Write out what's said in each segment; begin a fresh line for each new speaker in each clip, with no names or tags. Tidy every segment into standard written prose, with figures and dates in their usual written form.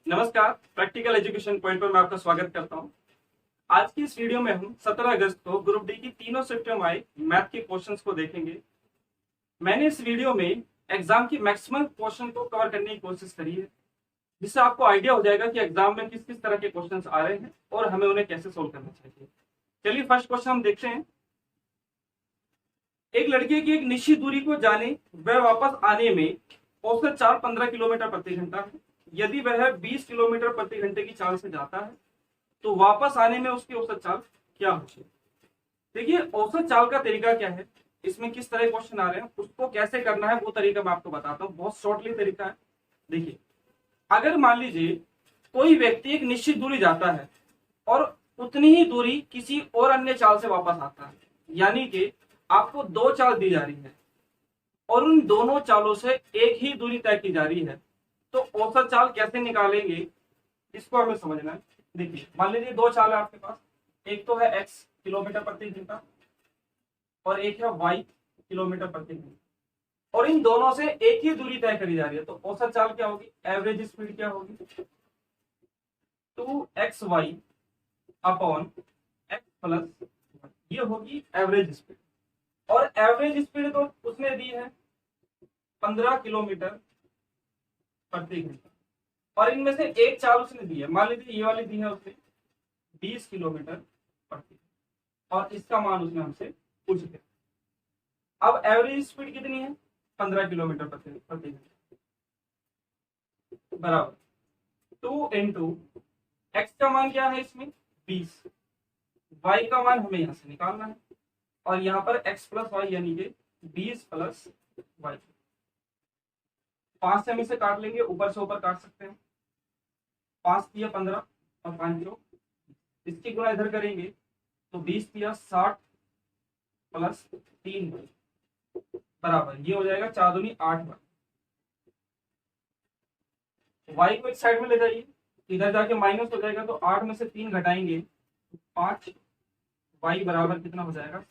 नमस्कार, practical education point पर मैं आपका स्वागत करता हूं। आज की इस वीडियो में हम 17 अगस्त को ग्रुप डी की तीनों शिफ्टों में आए मैथ के क्वेश्चंस को देखेंगे। मैंने इस वीडियो में एग्जाम की मैक्सिमम क्वेश्चन को कवर करने की कोशिश करी है, जिससे आपको आइडिया हो जाएगा कि एग्जाम में किस किस तरह के क्वेश्चंस आ रहे हैं और हमें उन्हें कैसे सोल्व करना चाहिए। चलिए फर्स्ट क्वेश्चन हम देखते हैं। एक लड़के की एक निश्चित दूरी को जाने वह वापस आने में औसत चाल 15 किलोमीटर प्रति घंटा है। यदि वह 20 किलोमीटर प्रति घंटे की चाल से जाता है तो वापस आने में उसकी औसत चाल क्या होगी। देखिए औसत चाल का तरीका क्या है, इसमें किस तरह क्वेश्चन आ रहे हैं, उसको कैसे करना है वो तरीका मैं आपको बताता हूँ। बहुत शॉर्टली तरीका है। देखिए अगर मान लीजिए कोई व्यक्ति एक निश्चित दूरी जाता है और उतनी ही दूरी किसी और अन्य चाल से वापस आता है, यानी कि आपको दो चाल दी जा रही है और उन दोनों चालों से एक ही दूरी तय की जा रही है, तो औसत चाल कैसे निकालेंगे इसको हमें समझना है। देखिए मान लीजिए दो चाल है आपके पास, एक तो है x किलोमीटर प्रति घंटा और एक है y किलोमीटर प्रति घंटा, और इन दोनों से एक ही दूरी तय करी जा रही है, तो औसत चाल क्या होगी, एवरेज स्पीड क्या होगी, 2xy upon x plus y, ये होगी एवरेज स्पीड। और एवरेज स्पीड तो उसने दी है 15 किलोमीटर प्रति घंटा, और इनमें से एक चाल उसने दी है, मान लीजिए ये वाली दी है उसने 20 किलोमीटर प्रति, और इसका मान उसने हमसे पूछ लिया। अब एवरेज स्पीड कितनी है, 15 किलोमीटर प्रति घंटा, बराबर 2 इंटू एक्स का मान क्या है इसमें 20, वाई का मान हमें यहां से निकालना है, और यहाँ पर x प्लस वाई यानी कि 20 प्लस वाई। 5 से हम इसे काट लेंगे, ऊपर से ऊपर काट सकते हैं, 5 दिया 15 और 5 0, इसकी गुणा इधर करेंगे तो 20 दिया 60 प्लस 3 बराबर ये हो जाएगा 4 दूनी 8 बार। वाई को एक साइड में ले जाइए, इधर जाके माइनस हो जाएगा, तो 8 में से 3 घटाएंगे 5, वाई बराबर कितना हो जाएगा,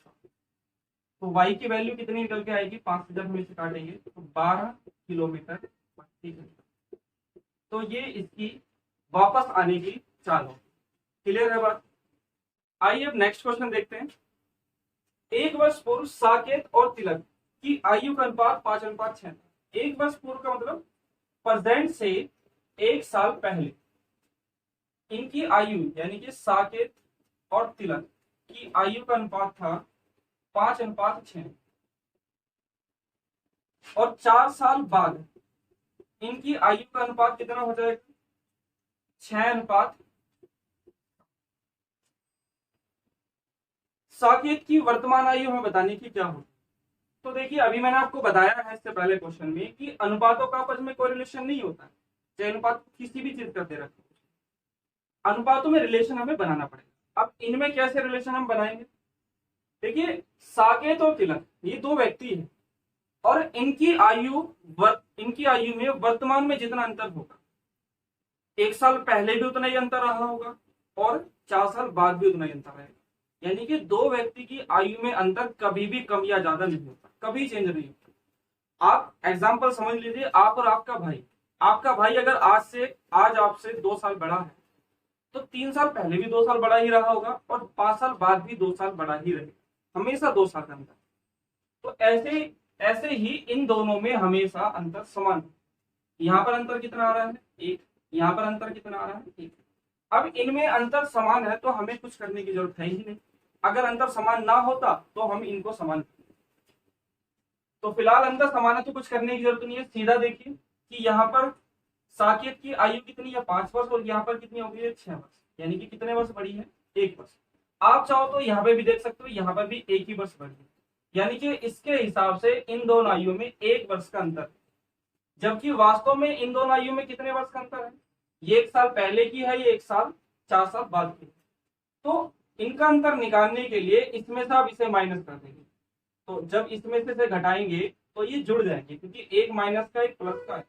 तो y की वैल्यू कितनी निकल के आएगी, 5 से जब हम इसे काटेंगे तो 12 किलोमीटर प्रति घंटा। तो ये इसकी वापस आने की चाल होगी। क्लियर है बात। आइए अब नेक्स्ट क्वेश्चन देखते हैं। एक वर्ष पूर्व साकेत और तिलक की आयु का अनुपात 5:6। एक वर्ष पूर्व का मतलब प्रेजेंट से एक साल पहले इनकी आयु यानी कि साकेत और तिलक की आयु का अनुपात था 5:6, और 4 साल बाद इनकी आयु का अनुपात कितना हो जाएगा, 6:। साकेत की वर्तमान आयु हमें बताने की क्या होगी। तो देखिए अभी मैंने आपको बताया है इससे पहले क्वेश्चन में कि अनुपातों का आपस में कोई रिलेशन नहीं होता है, चाहे अनुपात किसी भी चीज का दे रखो, अनुपातों में रिलेशन हमें बनाना पड़ेगा। अब इनमें कैसे रिलेशन हम बनाएंगे, देखिए साकेत और तिलक ये दो व्यक्ति हैं, और इनकी आयु में वर्तमान में जितना अंतर होगा, एक साल पहले भी उतना ही अंतर रहा होगा और 4 साल बाद भी उतना ही अंतर रहेगा। यानी कि दो व्यक्ति की आयु में अंतर कभी भी कम या ज्यादा नहीं होता, कभी चेंज नहीं होता। आप एग्जाम्पल समझ लीजिए, आप और आपका भाई अगर आज आपसे 2 साल बड़ा है, तो 3 साल पहले भी 2 साल बड़ा ही रहा होगा और 5 साल बाद भी 2 साल बड़ा ही रहेगा, हमेशा 2 साल का अंतर। तो ऐसे ही इन दोनों में हमेशा अंतर समान। यहाँ पर अंतर कितना आ रहा है, 1, यहाँ पर अंतर कितना आ रहा है, 1। अब इनमें अंतर समान है तो हमें कुछ करने की जरूरत है ही नहीं। अगर अंतर समान ना होता तो हम इनको समान, तो फिलहाल अंतर समान है तो कुछ करने की जरूरत नहीं है। सीधा देखिए कि यहाँ पर साकेत की आयु कितनी है, 5 वर्ष, और यहाँ पर कितनी हो गई है, 6 वर्ष, यानी कि कितने वर्ष बढ़ी है, 1 वर्ष। आप चाहो तो यहाँ पे भी देख सकते हो, यहाँ पर भी 1 ही वर्ष बढ़ी है, यानी कि इसके हिसाब से इन दोनों आयु में 1 वर्ष का अंतर है, जबकि वास्तव में इन दोनों आयु में कितने वर्ष का अंतर है, ये 1 साल पहले की है, ये 1 साल 4 साल बाद की। तो इनका अंतर निकालने के लिए इसमें से आप इसे माइनस कर देंगे, तो जब इसमें से घटाएंगे तो ये जुड़ जाएंगे, क्योंकि एक माइनस का एक प्लस का है,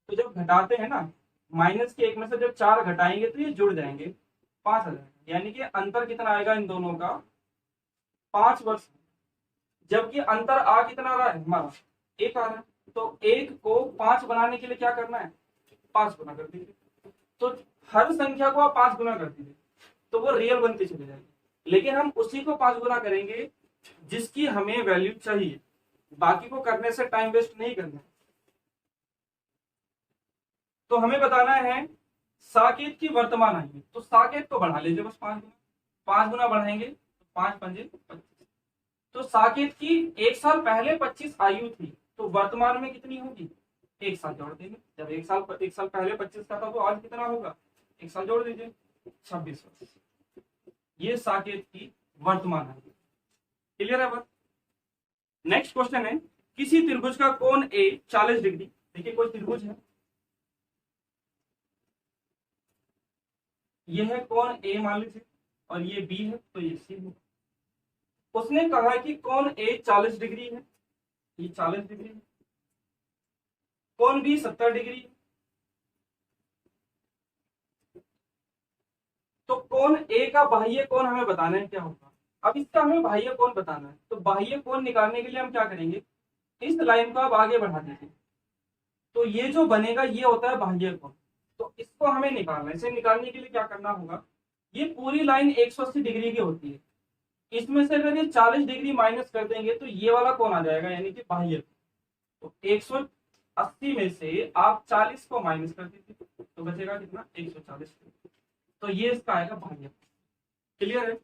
तो जब घटाते हैं ना, माइनस के 1 में से जब 4 घटाएंगे तो ये जुड़ जाएंगे, 5 आ जाएगा, यानी कि अंतर कितना आएगा इन दोनों का, 5 वर्ष। जबकि अंतर आ कितना रहा है हमारा, 1 आ रहा है, तो 1 को 5 बनाने के लिए क्या करना है, 5 गुना कर दीजिए, तो हर संख्या को आप 5 गुना कर दीजिए तो वो रियल बनती चली जाएगी, लेकिन हम उसी को 5 गुना करेंगे जिसकी हमें वैल्यू चाहिए, बाकी को करने से टाइम वेस्ट नहीं करना। तो हमें बताना है साकेत की वर्तमान आयु, तो साकेत को बढ़ा लीजिए बस 5 गुना, 5 गुना बढ़ाएंगे तो 5 पंजे 25। तो साकेत की 1 साल पहले 25 आयु थी, तो वर्तमान में कितनी होगी, 1 साल जोड़ देंगे। जब 1 साल पहले 25 का था तो आज कितना होगा, 1 साल जोड़ दीजिए 26 वर्ष। ये साकेत की वर्तमान आयु। क्लियर है बात। नेक्स्ट क्वेश्चन है, किसी त्रिभुज का कोण ए 40 डिग्री। देखिए कोई त्रिभुज है, यह है कोण ए मान लीजिए, और ये बी है तो ये सी है। उसने कहा है कि कोण ए 40 डिग्री है, ये 40 डिग्री है, कोण बी 70 डिग्री है। तो कोण ए का बाह्य कोण हमें बताना है क्या होगा। अब इसका हमें बाह्य कोण बताना है, तो बाह्य कोण निकालने के लिए हम क्या करेंगे, इस लाइन को आप आगे बढ़ा दीजिए, तो ये जो बनेगा ये होता है बाह्य कोण। तो इसको हमें निकालना है, इसे निकालने के लिए क्या करना होगा, ये पूरी लाइन 180 डिग्री की होती है, इसमें से अगर ये 40 डिग्री माइनस कर देंगे तो ये वाला कोण आ जाएगा, यानी कि बाह्य। तो 180 में से आप 40 को माइनस कर दीजिए तो बचेगा कितना, 140। तो ये इसका आएगा बाह्य। क्लियर है।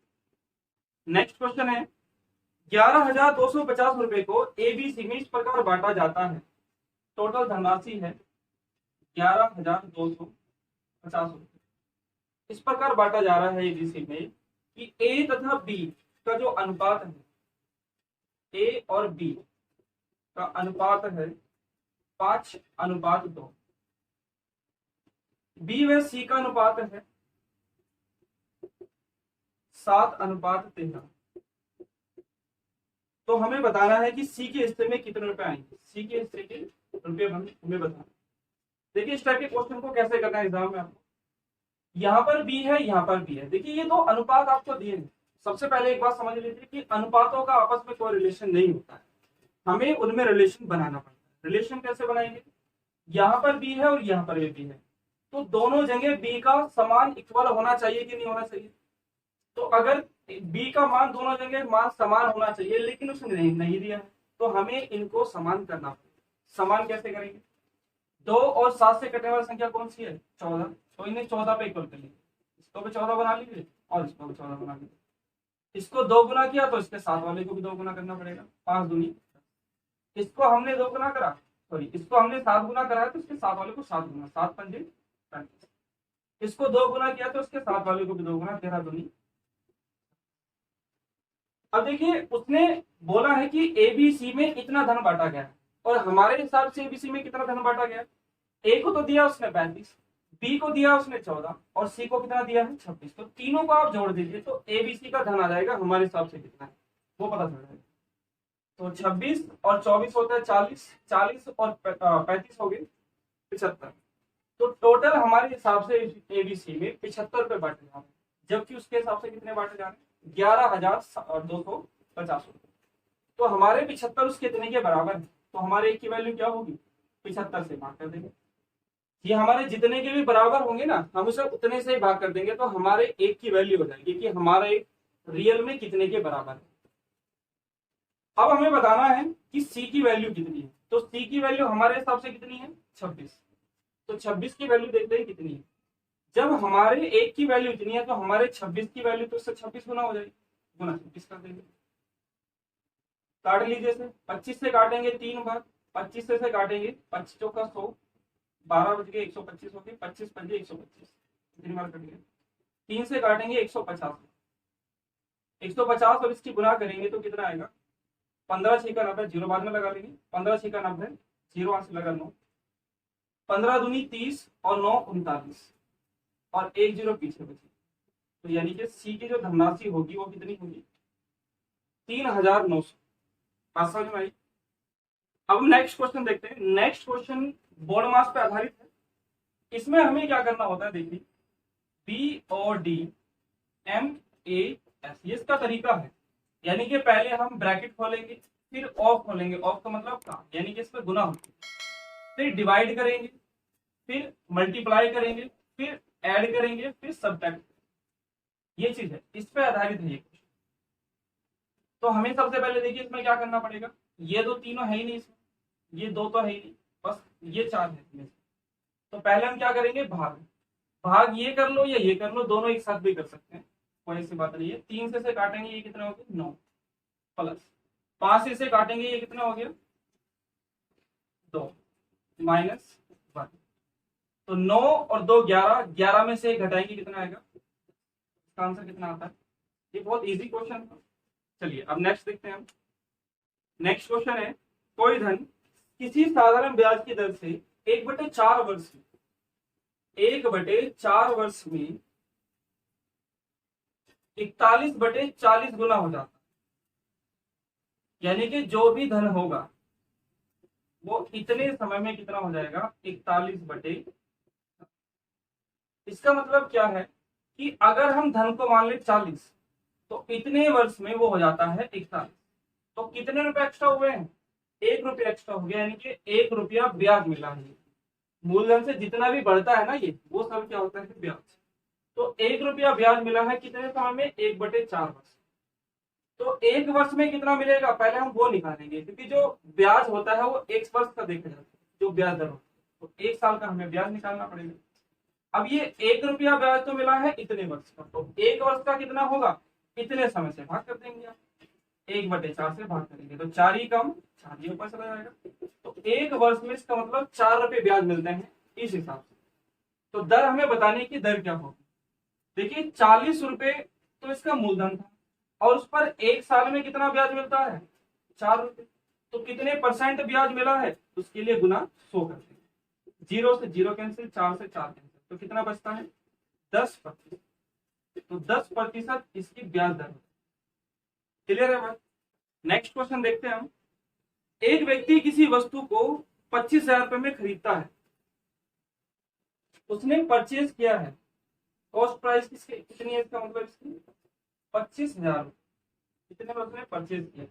नेक्स्ट क्वेश्चन है, 11,250 रुपए को एबीसी में इस प्रकार बांटा जाता है। टोटल धनराशि है 11,250 रुपए। इस प्रकार बांटा जा रहा है एबीसी में कि ए तथा बी का जो अनुपात है, ए और बी का अनुपात है 5:2। बी व सी का अनुपात है 7:13। तो हमें बताना है कि सी के हिस्से में कितने रुपए आएंगे, सी के हिस्से के रुपए हमें बताना। देखिए इस टाइप के क्वेश्चन को कैसे करना है एग्जाम में आपको, यहाँ पर बी है यहाँ पर बी है। देखिए ये दो अनुपात आपको दिए हैं, सबसे पहले एक बात समझ लीजिए कि अनुपातों का आपस में कोई रिलेशन नहीं होता है, हमें उनमें रिलेशन बनाना पड़ता है। रिलेशन कैसे बनाएंगे, यहाँ पर बी है और यहाँ पर बी है, तो दोनों जगह बी का समान इक्वल होना चाहिए कि नहीं होना चाहिए। तो अगर बी का मान दोनों जगह मान समान होना चाहिए, लेकिन उसने नहीं दिया है, तो हमें इनको समान करना पड़ेगा। समान कैसे करेंगे, 2 और 7 से कटने वाली संख्या कौन सी है, 14। तो इन्हें 14 पे इक्वल कर लीजिए, इसको भी 14 बना लीजिए और इसको भी 14 बना लीजिए। इसको 2 गुना किया तो इसके साथ वाले को भी 2 गुना करना पड़ेगा, 5 दूनी। इसको हमने 2 गुना करा, सॉरी इसको हमने 7 गुना करा है तो इसके साथ वाले को 7 गुना, 7 पंजे 35। इसको 2 गुना किया तो इसके साथ वाले को भी 2 गुना, 13 दूनी। अब देखिए उसने बोला है कि एबीसी में इतना धन बांटा गया है, और हमारे हिसाब से एबीसी में कितना धन बांटा गया, ए को तो दिया उसने 35, बी को दिया उसने 14 और सी को कितना दिया है 26। तो तीनों को आप जोड़ दीजिए तो एबीसी का धन आ जाएगा हमारे हिसाब से कितना है वो पता चल जाएगा। तो 26 और 24 होता है 40, 40 और 35 हो गए 75। तो टोटल हमारे हिसाब से एबीसी में 75 रुपए बांटे जा रहे हैं, जबकि उसके हिसाब से कितने बांटे जा रहे हैं, 11,250 रुपए। तो हमारे 75 उसके कितने के बराबर है, तो हमारे एक की वैल्यू क्या होगी, 75 से भाग कर देंगे। ये हमारे जितने के भी बराबर होंगे ना, हम उसे उतने से ही भाग कर देंगे तो हमारे एक की वैल्यू हो जाएगी कि हमारा एक रियल में कितने के बराबर है। अब हमें बताना है कि सी की वैल्यू कितनी है, तो सी की वैल्यू हमारे हिसाब से कितनी है 26। तो 26 की वैल्यू देखते हैं कितनी है, जब हमारे एक की वैल्यू इतनी है तो हमारे 26 की वैल्यू तो इससे 26 गुना हो जाएगी, गुना 26 कर देंगे। काट लीजिए से, 25 से काटेंगे 3 बार, 25 से काटेंगे 25 चौका 100, 12 बज गए 125 हो गए, 25 पंजे 125, 3 बार कट गए। 3 से काटेंगे 150, 150 और इसकी गुना करेंगे तो कितना आएगा, 15 6 का 90, जीरो बाद में लगा लेंगे, 15 6 का 90, जीरो वहां से लगा 9, 15 दूनी 30 और 9 39 और 1 जीरो पीछे बचे। तो यानी कि सी की जो धनराशि होगी वो कितनी होगी, 3,900। बात समझ में आई। अब नेक्स्ट क्वेश्चन देखते हैं। नेक्स्ट क्वेश्चन बोर्ड मास पे आधारित है। इसमें हमें क्या करना होता है, देखिए बी और डी एम ए एस, ये इसका तरीका है। यानी कि पहले हम ब्रैकेट खोलेंगे, फिर ऑफ खोलेंगे, ऑफ का मतलब का, यानी कि इसमें गुना होगा, फिर डिवाइड करेंगे, फिर मल्टीप्लाई करेंगे, फिर ऐड करेंगे, फिर सब्ट्रैक्ट। ये चीज है, इस पे आधारित है ये क्वेश्चन। तो हमें सबसे पहले देखिए इसमें क्या करना पड़ेगा, ये दो तीनों है ही नहीं इसमें, ये दो तो है ही नहीं, बस ये चार है इसमें। तो पहले हम क्या करेंगे, भाग। भाग ये कर लो या ये कर लो, दोनों एक साथ भी कर सकते हैं, कोई ऐसी बात नहीं है। 3 से काटेंगे, ये कितना हो गया 9, प्लस 5 से काटेंगे, ये कितना हो गया 2, माइनस 1। तो 9 और 2 11, 11 में से 1 घटाएंगे, कितना आएगा, इसका आंसर कितना आता है। ये बहुत इजी क्वेश्चन था। चलिए अब नेक्स्ट देखते हैं हम। नेक्स्ट क्वेश्चन है, कोई धन किसी साधारण ब्याज की दर से 1/4 वर्ष में 1/4 वर्ष में 41/40 गुना हो जाता है। यानी कि जो भी धन होगा वो इतने समय में कितना हो जाएगा, 41/। इसका मतलब क्या है कि अगर हम धन को मान ले 40, तो इतने वर्ष में वो हो जाता है 41। तो कितने रुपए एक्स्ट्रा हुए हैं, 1 रुपया एक्स्ट्रा हो गया, यानी कि 1 रुपया ब्याज मिला है। मूलधन से जितना भी बढ़ता है ना ये, वो सब क्या होता है, ब्याज। तो 1 रुपया ब्याज मिला है कितने समय में, 1/4 वर्ष। तो 1 वर्ष में कितना मिलेगा, पहले हम वो निकालेंगे, क्योंकि जो ब्याज होता है वो 1 वर्ष का देखा जाता है, जो ब्याज दर होता है, तो 1 साल का हमें ब्याज निकालना पड़ेगा। अब ये 1 रुपया ब्याज तो मिला है इतने वर्ष का, तो 1 वर्ष का कितना होगा, इतने समय से भाग कर देंगे आप, 1/4 से भाग करेंगे, तो 4 ही कम 4 ही ऊपर चला जाएगा। तो 1 वर्ष में इसका मतलब 4 रुपए ब्याज मिलते हैं इस हिसाब से। तो दर हमें बताने की दर क्या होगी, देखिए 40 रुपए तो इसका मूलधन था, और उस पर 1 साल में कितना ब्याज मिलता है, 4 रुपए। तो कितने परसेंट ब्याज मिला है, उसके लिए गुना 100 करते हैं। 0 से 0 कैंसिल, 4 से 4 कैंसिल, तो कितना बचता है 10%। तो 10% इसकी ब्याज दर। क्लियर है बात। नेक्स्ट क्वेश्चन देखते हैं हम। एक व्यक्ति किसी वस्तु को 25,000 रुपए में खरीदता है, उसने परचेज किया है, कॉस्ट प्राइस किसके कितनी है, इसका मतलब इसकी 25,000 कितने में उसने परचेज किया,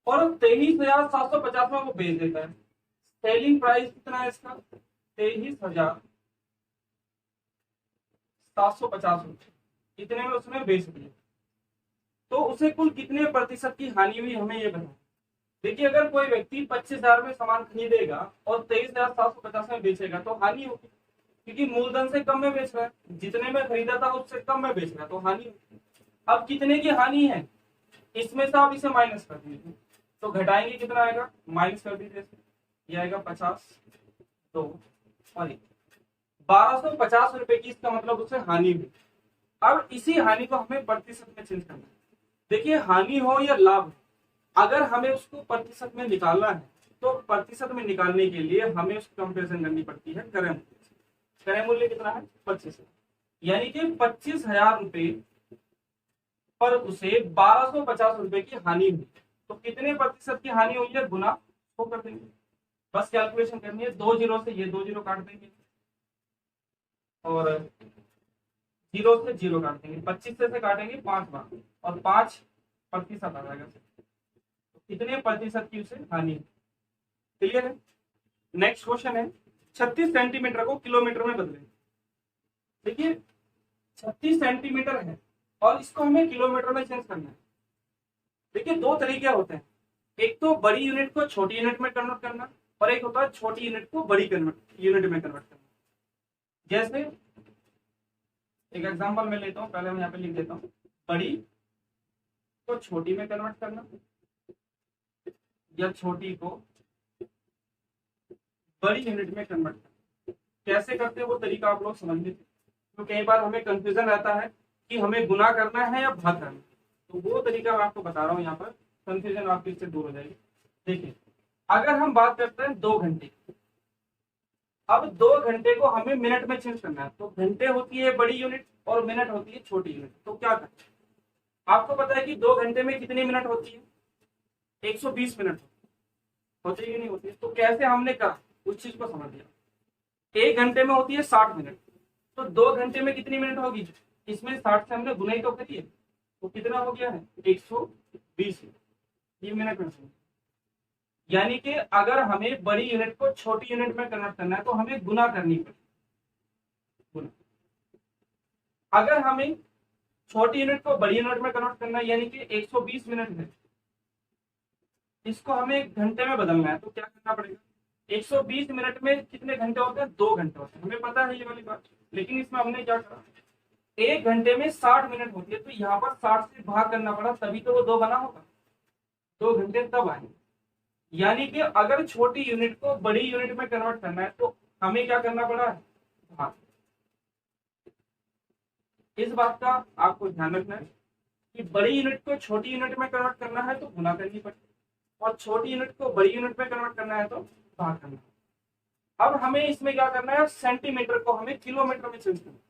और 23,750 में वो बेच देता है। सेलिंग प्राइस कितना है इसका, 23,750 रुपए, इतने में उसने बेच दिया। तो उसे कुल कितने प्रतिशत की हानि हुई, हमें ये बताओ। देखिए अगर कोई व्यक्ति 25,000 में सामान खरीदेगा और 23,750 में बेचेगा तो हानि होगी, क्योंकि मूलधन से कम में बेच रहा है, जितने में खरीदा था उससे कम में बेच रहा है, तो हानि होगी। अब कितने की हानि है, इसमें से आप इसे माइनस कर दीजिए, तो घटाएंगे कितना आएगा, माइनस कर दीजिए, ये आएगा 50, 2 और 1, 1250 रुपए की इसका मतलब उसे हानि हुई। अब इसी हानि को हमें प्रतिशत में चेंज करना है। देखिए हानि हो या लाभ, अगर हमें उसको प्रतिशत में निकालना है तो प्रतिशत में निकालने के लिए हमें उसकी कंपेरिजन करनी पड़ती है क्रय मूल्य। क्रय मूल्य कितना है 25, यानी कि 25,000 रुपए पर उसे 1250 रुपए की हानि हुई। तो कितने प्रतिशत की हानि हुई है, गुना 100 कर देंगे। बस कैलकुलेशन करनी है, 2 जीरो से ये 2 जीरो काट देंगे और 0 से 0 काट देंगे, 25 से काटेंगे 5 बार और 5% आ जाएगा। कितने प्रतिशत की उसे हानि। क्लियर है। नेक्स्ट क्वेश्चन है, 36 सेंटीमीटर को किलोमीटर में बदलें। देखिए 36 सेंटीमीटर है और इसको हमें किलोमीटर में चेंज करना है। देखिए 2 तरीके होते हैं, एक तो बड़ी यूनिट को छोटी यूनिट में कन्वर्ट करना, और एक होता है छोटी यूनिट को बड़ी यूनिट में कन्वर्ट करना। जैसे एक एग्जांपल मैं लेता हूं, पहले मैं यहाँ पे लिख देता हूं, बड़ी को छोटी में कन्वर्ट करना या छोटी को बड़ी यूनिट में कन्वर्ट करना। कैसे करते हैं वो तरीका आप लोग समझ लीजिए, तो कई बार हमें कंफ्यूजन रहता है कि हमें गुना करना है या भाग करना है, तो वो तरीका मैं आपको बता रहा हूँ, यहाँ पर कंफ्यूजन आपकी इससे दूर हो जाएगी। देखिए अगर हम बात करते हैं 2 घंटे, अब 2 घंटे को हमें मिनट में चेंज करना है, तो घंटे होती है बड़ी यूनिट और मिनट होती है छोटी यूनिट। तो क्या करें, आपको पता है कि 2 घंटे में कितनी मिनट होती है, 120 मिनट होती है कि नहीं होती है। तो कैसे हमने कहा उस चीज को समझ लिया। 1 घंटे में होती है 60 मिनट, तो 2 घंटे में कितनी मिनट होगी, इसमें 60 से हमने गुना ही तो करी है, तो कितना हो गया है 120, ये मिनट में। यानी कि अगर हमें बड़ी यूनिट को छोटी यूनिट में कन्वर्ट करना है तो हमें गुना करनी पड़ेगी, गुना। अगर हमें छोटी यूनिट को बड़ी यूनिट में कन्वर्ट करना है, यानी कि 120 मिनट है, इसको हमें एक घंटे में बदलना है, तो क्या करना पड़ेगा? 120 मिनट में कितने घंटे होते हैं? 2 घंटे होते हैं, हमें पता है ये वाली बात। लेकिन इसमें हमने क्या करा, 1 घंटे में 60 मिनट होती है, तो यहाँ पर 60 से भाग करना पड़ा, तभी तो वो 2 बना होगा, 2 घंटे तब आएंगे। यानी कि अगर छोटी यूनिट को बड़ी यूनिट में कन्वर्ट करना है तो हमें क्या करना पड़ा है? भाग। इस बात का आपको ध्यान रखना है कि बड़ी यूनिट को छोटी यूनिट में कन्वर्ट करना है तो गुना करनी पड़ेगी, और छोटी यूनिट को बड़ी यूनिट में कन्वर्ट करना है तो भाग करना है। अब हमें इसमें क्या करना है, सेंटीमीटर को हमें किलोमीटर में चेंज करना है।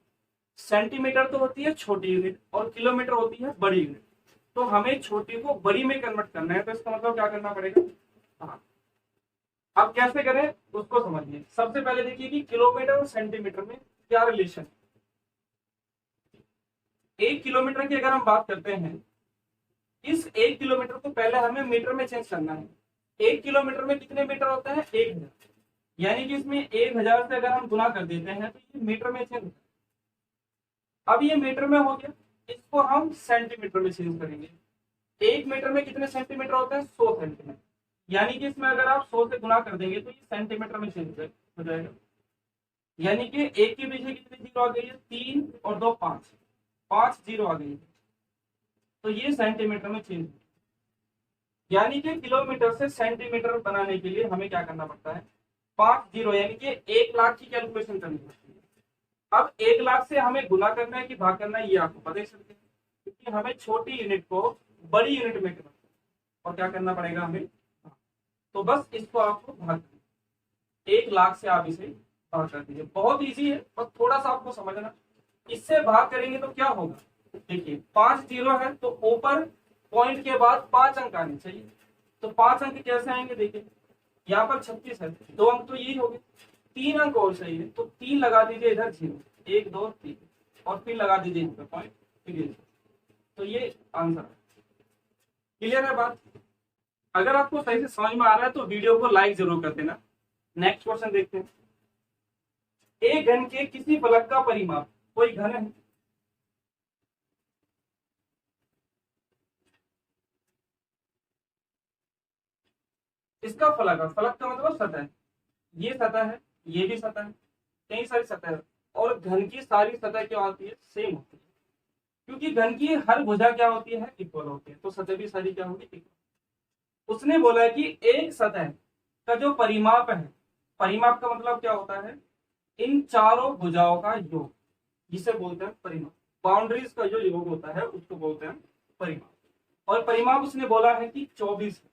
सेंटीमीटर तो होती है छोटी यूनिट और किलोमीटर होती है बड़ी यूनिट, तो हमें छोटी को बड़ी में कन्वर्ट करना है, तो इसका मतलब क्या करना पड़ेगा? हाँ। अब कैसे करें उसको समझिए। सबसे पहले देखिए कि किलोमीटर और सेंटीमीटर में क्या रिलेशन है। 1 किलोमीटर की अगर हम बात करते हैं, इस 1 किलोमीटर को पहले हमें मीटर में चेंज करना है। 1 किलोमीटर में कितने मीटर होते हैं? 1000, यानी कि इसमें 1000 से अगर हम गुना कर देते हैं तो ये मीटर में चेंज। अब ये मीटर में हो गया, इसको हम सेंटीमीटर में चेंज करेंगे। 1 मीटर में कितने सेंटीमीटर होते हैं? 100 सेंटीमीटर, यानी कि इसमें अगर आप 100 से गुना कर देंगे तो ये सेंटीमीटर में चेंज हो जाएगा। यानी कि 1 के पीछे कितनी जीरो आ गई है? 3 और 2 5, 5 जीरो आ गई है, तो ये सेंटीमीटर में चेंज। यानी कि किलोमीटर से सेंटीमीटर बनाने के लिए हमें क्या करना पड़ता है? 5 जीरो, यानी कि 1 लाख की कैलकुलेशन करनी पड़ती है। अब 1 लाख से हमें गुना करना है कि भाग करना है, ये आपको पता ही सकते हैं, क्योंकि हमें छोटी यूनिट को बड़ी यूनिट में करना है, और क्या करना पड़ेगा हमें? तो बस इसको आपको भाग करना, 1 लाख से आप इसे भाग कर दीजिए। बहुत इजी है, बस थोड़ा सा आपको समझना। इससे भाग करेंगे तो क्या होगा? देखिए 5 जीरो है तो ऊपर पॉइंट के बाद 5 अंक आने चाहिए, तो 5 अंक कैसे आएंगे? देखिए यहाँ पर 36 है, 2 अंक तो यही हो गए, 3 अंक और चाहिए, तो 3 लगा दीजिए इधर, 0 1 2 3, और फिर लगा दीजिए यहाँ पे पॉइंट, तो ये आंसर है। क्लियर है बात? अगर आपको सही से समझ में आ रहा है तो वीडियो को लाइक जरूर कर देना। नेक्स्ट क्वेश्चन देखते हैं। एक घन के किसी फलक का परिमाप, कोई घन है, इसका फलक है, फलक का मतलब सतह, ये सतह है, ये भी सतह है, कई सारी सतह है, और घन की सारी सतह क्या होती है? सेम होती है, क्योंकि घन की हर भुजा क्या होती है? इक्वल होती है, तो सतह भी सारी क्या होगी? इक्वल। उसने बोला है कि एक सतह का जो परिमाप है, परिमाप का मतलब क्या होता है? इन चारों भुजाओं का योग, जिसे बोलते हैं परिमाप। बाउंड्रीज का जो योग होता है उसको बोलते हैं परिमाप, और परिमाप उसने बोला है कि 24 है,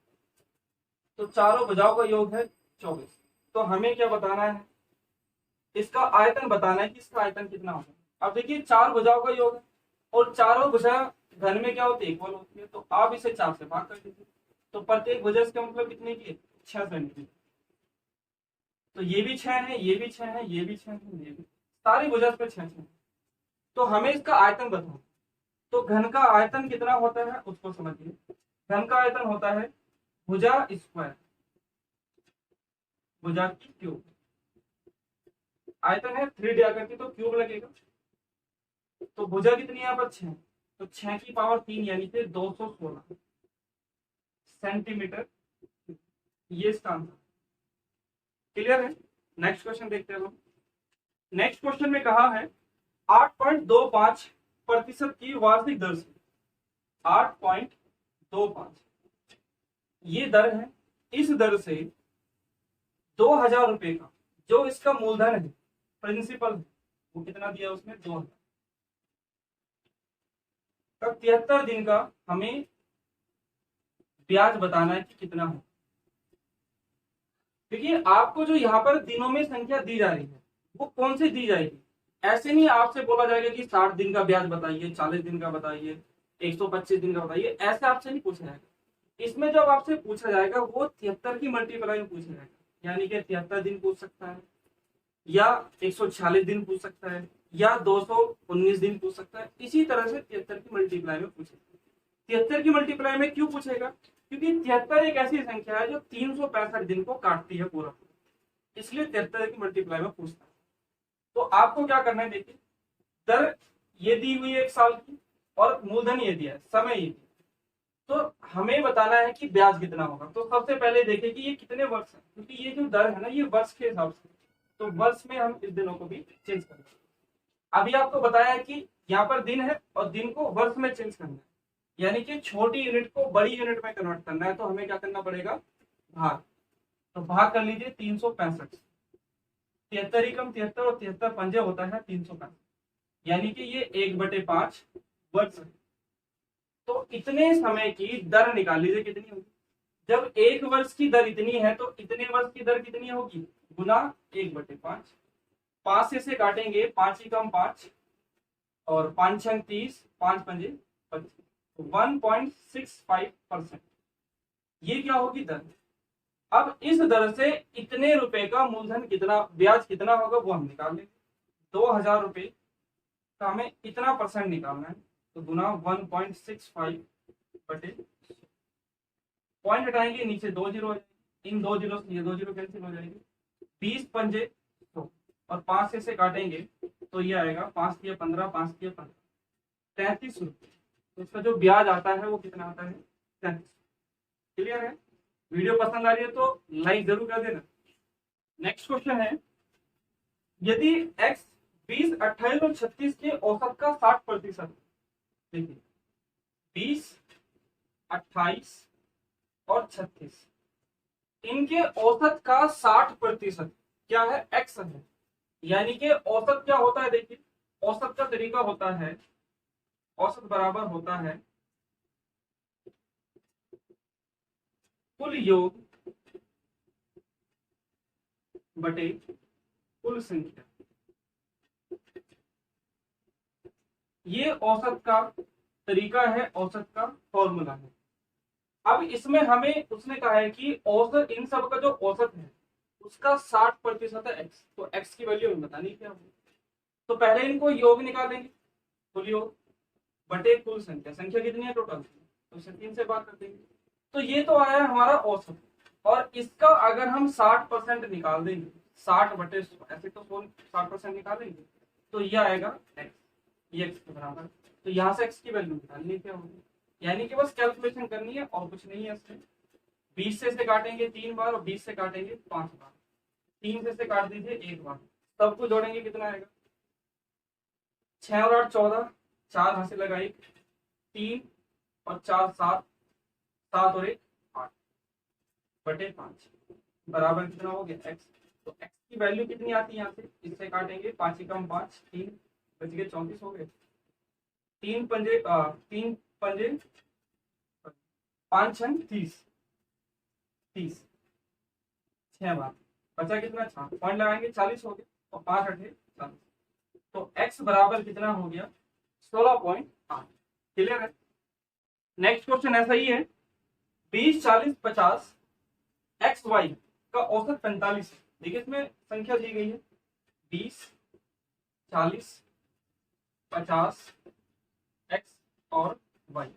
तो चारों भुजाओं का योग है 24। तो हमें क्या बताना है? इसका आयतन बताना है कि इसका आयतन कितना होगा। अब देखिए 4 भुजाओं का योग है, और चारों भुजा घन में क्या होती है? इक्वल होती है, तो आप इसे 4 से भाग कर दीजिए, तो प्रत्येक भुजा इसका मतलब कितने की? 6 सेंटीमीटर। तो ये भी 6 है, ये भी 6 है, ये भी 6 है, ये भी, सारी भुजा पे 6 है। तो हमें इसका आयतन बताओ, तो घन का आयतन कितना होता है उसको समझिए। घन का आयतन होता है भुजा स्क्वायर, भुजा की क्यूब। आयतन है 3D आकृति, तो क्यूब लगेगा। तो भुजा कितनी है यहाँ पर? 6, तो 6 की पावर 3 यानी कि 216 सेंटीमीटर, ये इसका आंसर। क्लियर है? नेक्स्ट क्वेश्चन देखते हैं हम। नेक्स्ट क्वेश्चन में कहा है 8.25% की वार्षिक दर से, 8.25 ये दर है, इस दर से 2000 रुपए का जो इसका मूलधन है, प्रिंसिपल है, वो कितना दिया उसने? 2000 का 73 दिन का हमें ब्याज बताना है कि कितना हो। देखिए आपको जो यहाँ पर दिनों में संख्या दी जा रही है वो कौन सी दी जाएगी? ऐसे नहीं आपसे बोला जाएगा कि 60 दिन का ब्याज बताइए, 40 दिन का बताइए, 125 दिन का बताइए, ऐसे आपसे नहीं पूछा जाएगा। इसमें जब आपसे पूछा जाएगा वो 73 की मल्टीप्लाई में पूछा जाएगा, यानी कि 73 दिन पूछ सकता है, या 146 दिन पूछ सकता है, या 219 दिन पूछ सकता है। इसी तरह से 73 की मल्टीप्लाई में पूछेगा। 73 की मल्टीप्लाई में क्यों पूछेगा? क्योंकि 73 एक ऐसी संख्या है जो 365 दिन को काटती है पूरा, इसलिए 73 की मल्टीप्लाई में पूछता है। तो आपको क्या करना है, देखिए दर ये दी हुई है 1 साल की और मूलधन ये दिया है, समय ये दिया, तो हमें बताना है कि ब्याज कितना होगा। तो सबसे पहले देखें कि ये कितने वर्ष है, क्योंकि ये जो दर है ना ये वर्ष के हिसाब से, तो वर्ष में हम इस दिनों को भी चेंज करेंगे। अभी आपको बताया कि यहाँ पर दिन है और दिन को वर्ष में चेंज करना है, यानी कि छोटी यूनिट को बड़ी यूनिट में कन्वर्ट करना है, तो हमें क्या करना पड़ेगा, भाग। तो भाग कर लीजिए 365, 73 ही कम 73 और 73 पंजे होता है 365, यानी कि ये 1/5 वर्ष है। तो इतने समय की दर निकाल लीजिए कितनी होगी। जब 1 वर्ष की दर इतनी है तो इतने वर्ष की दर कितनी होगी, गुना 1/5। 5 से काटेंगे, 5 ही कम 5 और 5 छंग 30, 5 पंजे 25, 1.65%। ये क्या होगी दर। अब इस दर से इतने रुपए का मूलधन कितना, ब्याज कितना होगा वो हम निकाल लेंगे। 2000 रुपए का हमें इतना परसेंट निकालना है, तो गुना 1.65 बटे, पॉइंट हटाएंगे नीचे 2 जीरो, इन 2 जीरो से ये 2 जीरो कैंसिल हो जाएंगे, 20 पंजे 100 और 5 से काटेंगे तो ये आएगा 5 दिया 15, 5 दिया 15, 33 रुपये। तो इसका जो ब्याज आता है वो कितना आता है, 33। क्लियर है। वीडियो पसंद आ रही है तो लाइक जरूर कर देना। नेक्स्ट क्वेश्चन है, यदि x 20, 28 और 36 के औसत का 60%, देखिए 20, 28 और 36 इनके औसत का 60% क्या है, x है। यानी कि औसत क्या होता है, देखिए औसत का तरीका होता है, औसत बराबर होता है कुल योग बटे कुल संख्या। ये औसत का तरीका है, औसत का फॉर्मूला है। अब इसमें हमें उसने कहा है कि औसत, इन सब का जो औसत है उसका 60% है x, तो x की वैल्यू हमें बतानी क्या होगी। तो पहले इनको योग निकालेंगे, कुल योग बटे कुल संख्या, संख्या कितनी है टोटल, तो इसे 3 से बात कर देंगे। तो ये तो आया हमारा औसत, और इसका अगर हम 60% निकाल देंगे, 60 बटे ऐसे तो 60% निकालेंगे तो ये आएगा x, ये x के बराबर। तो यहाँ से x की वैल्यू निकालनी क्या होगी, यानी कि बस कैलकुलेशन करनी है और कुछ नहीं है इसमें। 20 से काटेंगे 3 बार और 20 से काटेंगे 5 बार, 3 से काट दीजिए 1 बार, सबको जोड़ेंगे कितना आएगा, 6 और 8 14, 4 हाथ से लगाई, 3 और 4 7, 7 और 1 8 बटे 5 बराबर कितना हो गया x। तो x की वैल्यू कितनी आती है, यहाँ से इससे काटेंगे 5 ही कम 5, 3 बच गए 34 हो गए, 3 पंजे 5 छंग 30, 6 बार बचा कितना 4, पॉइंट लगाएंगे 40 हो गए और 5 8 40, तो x बराबर कितना हो गया 16.8। क्लियर है। नेक्स्ट क्वेश्चन ऐसा ही है, 20 40 50 एक्स वाई का औसत 45 है। देखिए इसमें संख्या दी गई है 20 40 50 एक्स और वाई,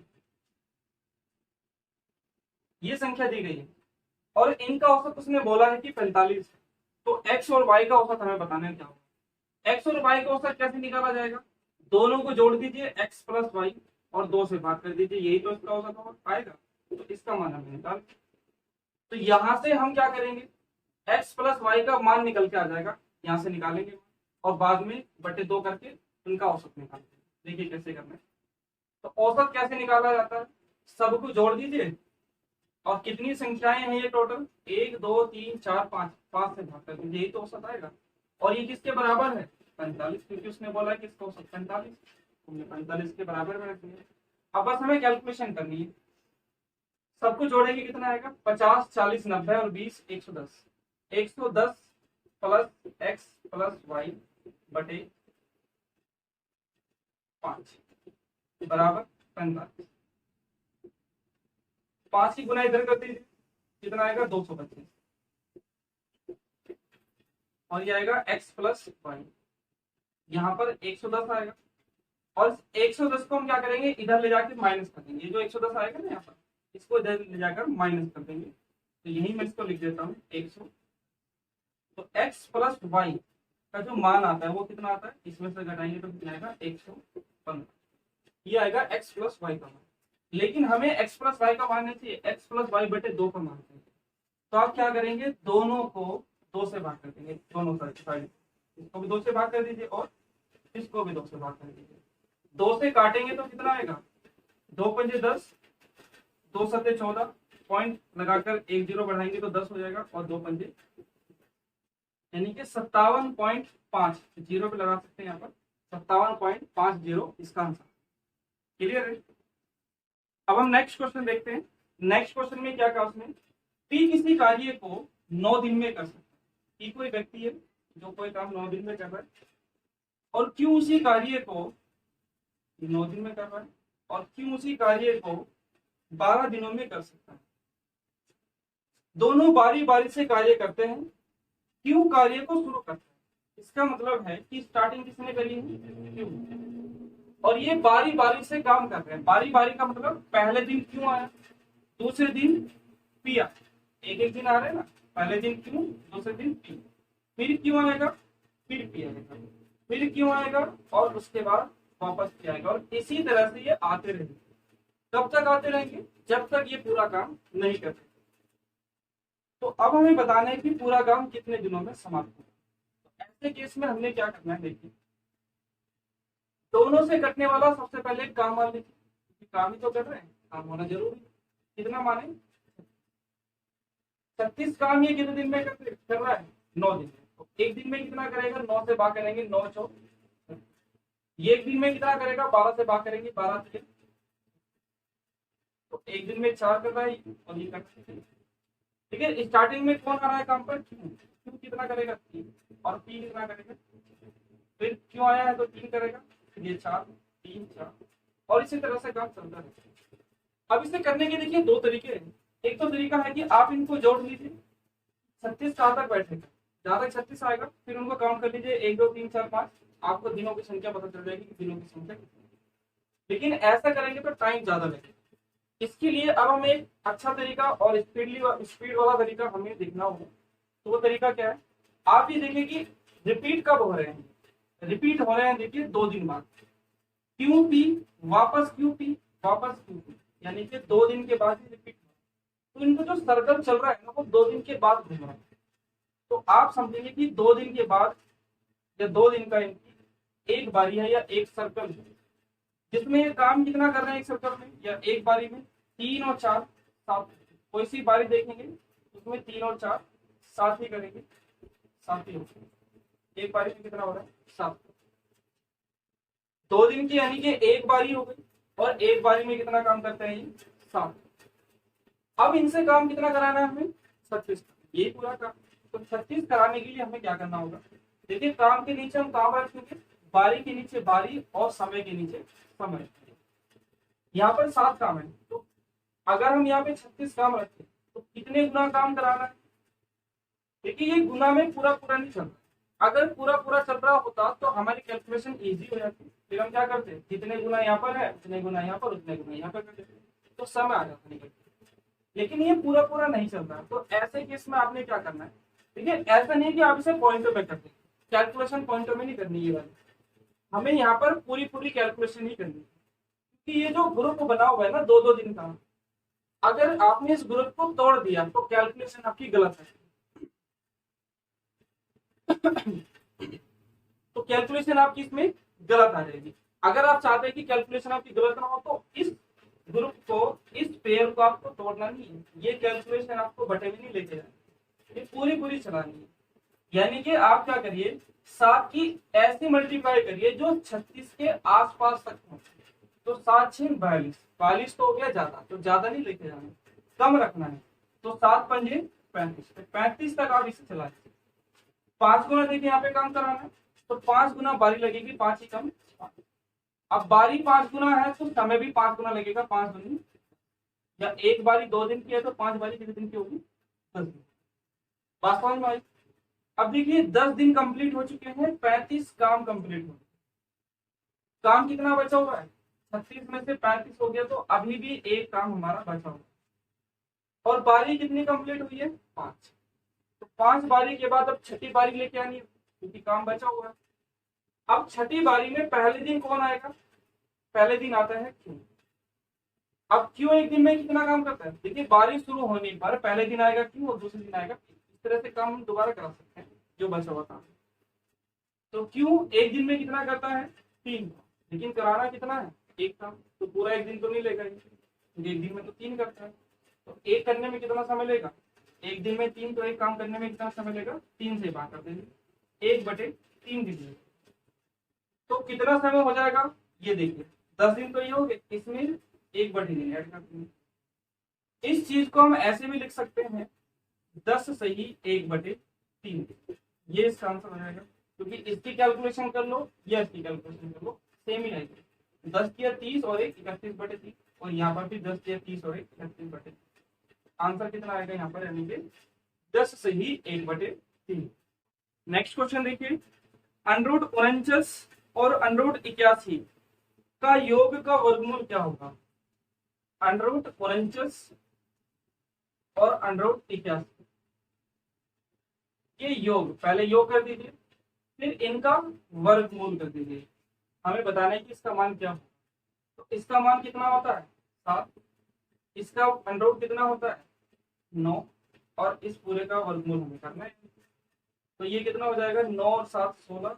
ये संख्या दी गई है और इनका औसत उसने बोला है कि 45 है। तो एक्स और वाई का औसत हमें बताना है क्या होगा। एक्स और वाई का औसत कैसे निकाला जाएगा, दोनों को जोड़ दीजिए एक्स प्लस वाई और 2 से भाग कर दीजिए, यही तो इसका औसत आएगा। तो इसका मान हमें निकाल, तो यहां से हम क्या करेंगे, x प्लस वाई का मान निकल के आ जाएगा, यहां से निकालेंगे और बाद में बटे 2 करके उनका औसत निकालेंगे। देखिए कैसे करना है। तो औसत कैसे निकाला जाता है, सबको जोड़ दीजिए और कितनी संख्याएं हैं ये टोटल 1 2 3 4 5, 5 से भाग कर दीजिए, यही तो औसत आएगा। और ये किसके बराबर है 45, क्योंकि उसने बोला कि इसका औसत 45, हमने 45 के बराबर में रख दिया। अब बस हमें कैलकुलेशन करनी है, सबको जोड़ेंगे कितना आएगा 50 40 90 और 20 110, 110 प्लस एक्स प्लस वाई बटे 5 बराबर 45। 5 की गुना इधर कर दीजिए, कितना आएगा 225 और ये आएगा x प्लस वाई, यहाँ पर 110 आएगा और 110 को हम क्या करेंगे इधर ले जाके माइनस कर देंगे। ये जो 110 आएगा ना यहाँ पर, इसको इधर ले जाकर माइनस कर देंगे, तो यही मैं इसको लिख देता हूँ 100। तो x प्लस वाई का जो मान आता है वो कितना आता है, इसमें से घटाएंगे तो कितना आएगा 115। ये आएगा x प्लस वाई का मान। लेकिन हमें x प्लस वाई का मान नहीं चाहिए, x प्लस वाई बटे 2 का मान चाहिए। तो आप क्या करेंगे, दोनों को 2 से भाग कर देंगे, दोनों साइड, इसको भी 2 से भाग कर दीजिए और इसको भी 2 से भाग कर दीजिए। 2 से काटेंगे तो कितना आएगा, 2 पंजे 10, 2 सत्ते 14, पॉइंट लगाकर 1 0 बढ़ाएंगे तो 10 हो जाएगा, और 2 पंजे यानी कि 57.5, जीरो पे लगा सकते हैं यहाँ पर 57.50 इसका आंसर। क्लियर है। अब हम नेक्स्ट क्वेश्चन देखते हैं। नेक्स्ट क्वेश्चन में क्या कहा उसने, पी किसी कार्य को 9 दिन में कर सकता है। पी कोई व्यक्ति है जो कोई काम 9 दिन में कर रहा है, और क्यों उसी कार्य को 9 दिन में कर रहा है, और क्यों उसी कार्य को 12 दिनों में कर सकता है। दोनों बारी बारी से कार्य करते हैं, क्यों कार्य को शुरू करते हैं। इसका मतलब है कि स्टार्टिंग किसने करी है, क्यों, और ये बारी बारी से काम कर रहे हैं। बारी बारी का मतलब पहले दिन क्यों आया, दूसरे दिन पी आया, एक एक दिन आ रहे हैं ना, पहले दिन क्यों, दूसरे दिन पी, फिर क्यों आएगा, फिर पी आएगा, फिर क्यों आएगा, और उसके बाद वापस पी आएगा, और इसी तरह से ये आते रहेंगे। कब तक आते रहेंगे, जब तक ये पूरा काम नहीं करते। तो अब हमें बताना है कि पूरा काम कितने दिनों में समाप्त होगा। तो ऐसे केस में हमने क्या करना है, देखिए दोनों से कटने वाला सबसे पहले काम मान लीजिए, काम ही तो कर रहे हैं, काम होना जरूरी है। कितना माने, 36 काम ये कितने दिन में कर रहा है, 9 दिन में। तो एक दिन में कितना करेगा, 9 से भाग करेंगे 9 4, ये एक दिन में कितना करेगा, 12 से भाग करेंगे 12 3, तो एक दिन में 4 कर रहा है, और ये कर रहा है। ठीक है, स्टार्टिंग में कौन आ रहा है काम पर, क्यों कितना करेगा 3, और पी कितना करेगा, फिर क्यों आया है तो 3 करेगा, ये 4 3 4, और इसी तरह से काम चलता है। अब इसे करने के देखिए 2 तरीके हैं। एक तो तरीका है कि आप इनको जोड़ लीजिए, 36 कहाँ तक बैठेगा, जहां तक 36 आएगा फिर उनको काउंट कर लीजिए, 1 2 3 4 5, आपको दिनों की संख्या पता चल जाएगी कि दिनों की संख्या कितनी है। लेकिन ऐसा करेंगे तो टाइम ज्यादा लगेगा। इसके लिए अब हमें एक अच्छा तरीका और स्पीड वाला तरीका हमें देखना होगा। तो वो तरीका क्या है, आप ये देखिए कि रिपीट कब हो रहे हैं, रिपीट हो रहे हैं देखिए 2 दिन बाद, क्यों पी वापस क्यों पी वापस क्यों पी, यानी कि 2 दिन के बाद ही रिपीट। तो इनको जो सर्कल चल रहा है ना वो 2 दिन के बाद घूम रहा है। तो आप समझेंगे कि 2 दिन के बाद या 2 दिन का इनकी एक बारी है या एक सर्कल है, जिसमें ये काम कितना कर रहे हैं एक सर्कल में या एक बारी में, 3 और 4 7। कोई सी बारी देखेंगे उसमें 3 और 4 7 ही करेंगे, 7 ही होगा। एक बारी में कितना हो रहा है 7, 2 दिन की यानी कि एक बारी हो गई, और एक बारी में कितना काम करते हैं ये 7। अब इनसे काम कितना कराना है हमें 36, ये पूरा काम। तो 36 कराने के लिए हमें क्या करना होगा, देखिए काम के नीचे हम काम रखेंगे, बारी के नीचे बारी और समय के नीचे समय। यहाँ पर 7 काम है, तो अगर हम यहाँ पे 36 काम रखें तो कितने गुना काम कराना है। देखिए ये गुना में पूरा पूरा नहीं चल रहा, अगर पूरा पूरा चल रहा होता तो हमारी कैलकुलेशन इजी हो जाती। फिर हम क्या करते, जितने गुना यहाँ पर है उतने गुना यहाँ पर, उतने गुना यहाँ पर कर देते, तो समय आ जाता निकल। लेकिन ये पूरा पूरा नहीं चल रहा, तो ऐसे केस में आपने क्या करना है, देखिए ऐसा नहीं है कि आप इसे पॉइंटों पे कर दें, कैलकुलेशन पॉइंटों में नहीं करनी ये वाली, हमें यहाँ पर पूरी पूरी कैलकुलेशन ही करनी है। क्योंकि ये जो ग्रुप बना हुआ है ना 2-2 दिन का, अगर आपने इस ग्रुप को तोड़ दिया तो कैलकुलेशन आपकी गलत है। तो कैलकुलेशन आपकी इसमें गलत आ जाएगी। अगर आप चाहते हैं कि कैलकुलेशन आपकी गलत ना हो तो इस ग्रुप को, इस पेयर को आपको तोड़ना नहीं है, ये कैलकुलेशन आपको बटे में नहीं लेके जाना, ये पूरी पूरी चलानी है। यानी कि आप क्या करिए, 7 की ऐसी मल्टीप्लाई करिए जो 36 के आसपास तक पहुंचे। तो 7 6 42, 42 तो हो गया ज्यादा, तो ज्यादा नहीं लेके जाना, कम रखना है। तो 7 पंजे 35, 35 तक आप इसे चला। 5 गुना देखिए यहाँ पे काम कराना है, तो 5 गुना बारी लगेगी, 5 ही कम 5। अब बारी 5 गुना है तो समय भी 5 गुना लगेगा, 5 दूनी, या एक बारी 2 दिन की है तो 5 बारी कितने दिन की होगी 10 दिन। बात समझ में आई। अब देखिए 10 दिन कंप्लीट हो चुके हैं, 35 काम कंप्लीट हो, काम कितना बचा हुआ है 36 में से 35 हो गया, तो अभी भी एक काम हमारा बचा हुआ। और बारी कितनी कंप्लीट हुई है? 5। तो 5 बारी के बाद अब छठी बारी लेके आनी है क्योंकि काम बचा हुआ है। अब छठी बारी में पहले दिन कौन आएगा? पहले दिन आता है क्यों। अब क्यों एक दिन में कितना काम करता है? देखिए बारी शुरू होने पर पहले दिन आएगा क्यों और दूसरे दिन आएगा Q। इस तरह से काम हम दोबारा करा सकते हैं जो बचा हुआ काम। तो क्यों एक दिन में कितना करता है? 3 काम, लेकिन कराना कितना है? 1 काम। तो पूरा एक दिन तो नहीं लेगा, एक दिन में तो 3 करता है। तो एक करने में कितना समय लेगा? एक दिन में 3, तो एक काम करने में कितना समय लेगा? 3 से भाग कर देंगे, 1/3 दिन में। तो कितना समय हो जाएगा ये देखिए, 10 दिन तो ये हो गए, इसमें 1/3 ऐड कर देंगे। इस चीज को हम ऐसे भी लिख सकते हैं 10 सही 1/3, ये इसका आंसर हो जाएगा। क्योंकि इसकी कैलकुलेशन कर लो या इसकी कैलकुलेशन कर लो, सेम ही आएगी। 10 किया 30 और 1 31/3, और यहाँ पर भी 10 किया 30 और 1 31/3। आंसर कितना आएगा यहाँ पर, यानी कि 10 सही 1/3। नेक्स्ट क्वेश्चन देखिए, √49 और √81 का योग का वर्गमूल क्या होगा? √49 और √81 ये योग, पहले योग कर दीजिए फिर इनका वर्गमूल कर दीजिए। हमें बताना है कि इसका मान क्या हो। तो इसका मान कितना होता है? 7। इसका अंडर कितना होता है? 9। और इस पूरे का वर्गमूल हमें करना है। तो ये कितना हो जाएगा? 9 और 7 16।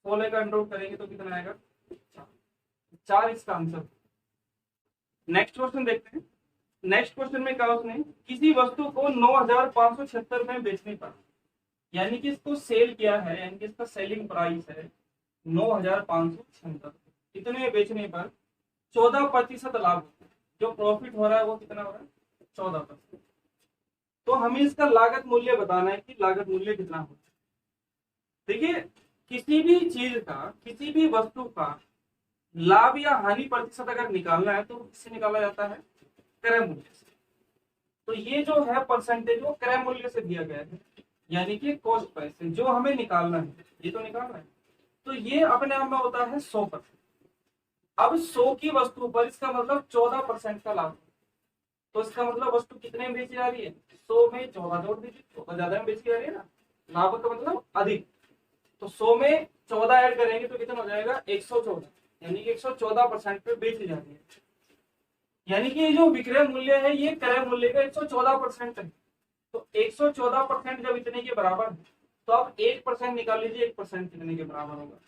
16 का अंडर करेंगे तो कितना आएगा? 4 इसका आंसर। नेक्स्ट क्वेश्चन देखते हैं। नेक्स्ट क्वेश्चन में कहा उसने, किसी वस्तु को 9,576 में बेचने पर, यानी कि इसको सेल किया है, यानी कि इसका सेलिंग प्राइस है 9,576, इतने बेचने पर 14% लाभ होता है। जो प्रॉफिट हो रहा है वो कितना हो रहा है? 14%। तो हमें इसका लागत मूल्य बताना है कि लागत मूल्य कितना होता है। देखिए किसी भी चीज का, किसी भी वस्तु का लाभ या हानि प्रतिशत अगर निकालना है तो किससे निकाला जाता है? क्रय मूल्य से। तो ये जो है परसेंटेज वो क्रय मूल्य से दिया गया है, यानी कि कॉस्ट प्राइस से जो हमें निकालना है, ये तो निकालना है। तो ये अपने आप में होता है 100%। अब 100 की वस्तु पर इसका मतलब 14% का लाभ। तो इसका मतलब वस्तु कितने में बेची जा रही है? 100 में 14 जोड़ दीजिए, तो ज्यादा में बेची जा रही है ना, लाभ का मतलब अधिक। तो 100 में 14 ऐड करेंगे तो कितना हो जाएगा? 114, यानी कि 114% पे बेची जा रही है। यानी कि ये जो विक्रय मूल्य है ये क्रय मूल्य का 114% है। तो 114% जब इतने के बराबर है तो आप 1% निकाल लीजिए, 1% कितने के बराबर होगा?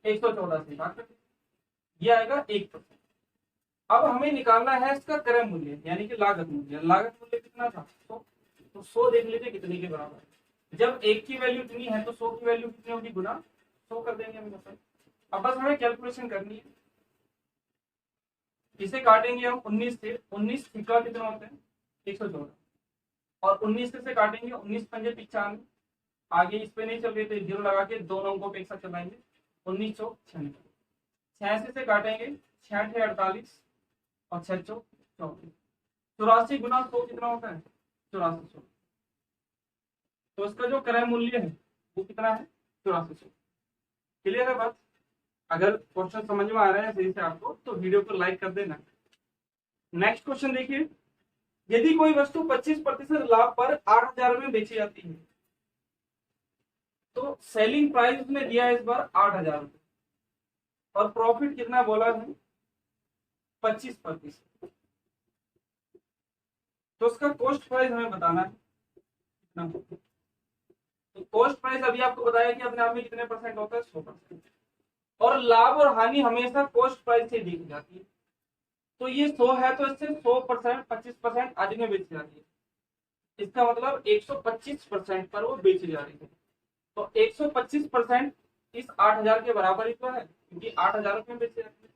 114 से भाग कर ये आएगा 1%। अब हमें निकालना है इसका क्रय मूल्य यानी कि लागत मूल्य। लागत मूल्य कितना था? 100। तो 100 देख लीजिए कितने के बराबर है। जब 1 की वैल्यू इतनी है तो 100 की वैल्यू कितनी होगी? गुना 100 कर देंगे हम। अब बस हमें कैलकुलेशन करनी है। इसे काटेंगे हम 19 से, 19 सिक्का कितना होते हैं? 114। और 19 से काटेंगे 19 पंजे 95। आगे इस पे नहीं चल रही तो 0 लगा के दोनों अंकों पे एक साथ चलाएंगे, 19 चौक 96। 86 से काटेंगे 66 48 और 6 चौक 34। 84 गुना 100 कितना होता है? 8400। तो इसका जो क्रय मूल्य है वो कितना है? 8400। क्लियर है बात? अगर क्वेश्चन समझ में आ रहा है सही से आपको तो वीडियो को लाइक कर देना। नेक्स्ट क्वेश्चन देखिए, यदि कोई वस्तु 25% लाभ पर 8,000 में बेची जाती है तो सेलिंग प्राइस में दिया है इस बार 8,000 और प्रॉफिट कितना बोला है? 25%। तो उसका कॉस्ट प्राइस हमें बताना है कितना। तो कॉस्ट प्राइस अभी आपको बताया कि अपने आप में कितने परसेंट होता है? 100%। और लाभ और हानि हमेशा कॉस्ट प्राइस से दी जाती है। तो ये 100 है तो इससे 100% 25% अधिक में बेची जाती है। इसका मतलब 125% पर वो बेची जा रही है। तो 125% इस 8,000 के बराबर ही तो है क्योंकि 8,000 रुपये में बेची जाती है।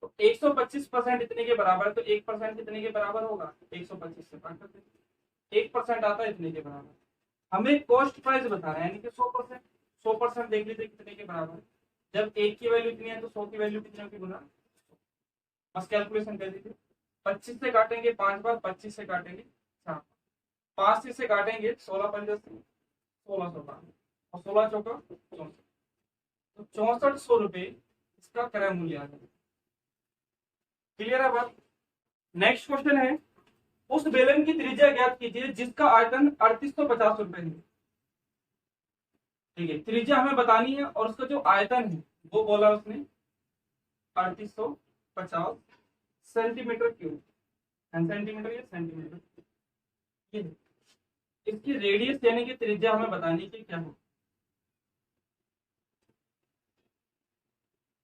तो 125% इतने के बराबर, तो 1% कितने के बराबर होगा? 125 से काट करते 1% आता है इतने के बराबर। हमें कॉस्ट प्राइस बताना है यानी कि 100%। 100% देख लीजिए कितने के बराबर है। जब 1 की वैल्यू इतनी है तो 100 की वैल्यू कितनी होगी? गुना। बस कैलकुलेशन कर दीजिए। 25 से काटेंगे 5 बार, 25 से काटेंगे 4, 5 से काटेंगे 16 पंजे से 1600 और 16 चौका 64। तो 6400 रुपये इसका क्रय मूल्य आ जाएगा। क्लियर है बात? नेक्स्ट क्वेश्चन है, उस बेलन की त्रिज्या ज्ञात कीजिए जिसका आयतन 3850 रुपए है। ठीक है, त्रिज्या हमें बतानी है और उसका जो आयतन है वो बोला उसने 3850 सेंटीमीटर क्यूब, सेंटीमीटर या सेंटीमीटर। ये इसकी रेडियस यानी कि त्रिज्या हमें बतानी है कि क्या हो,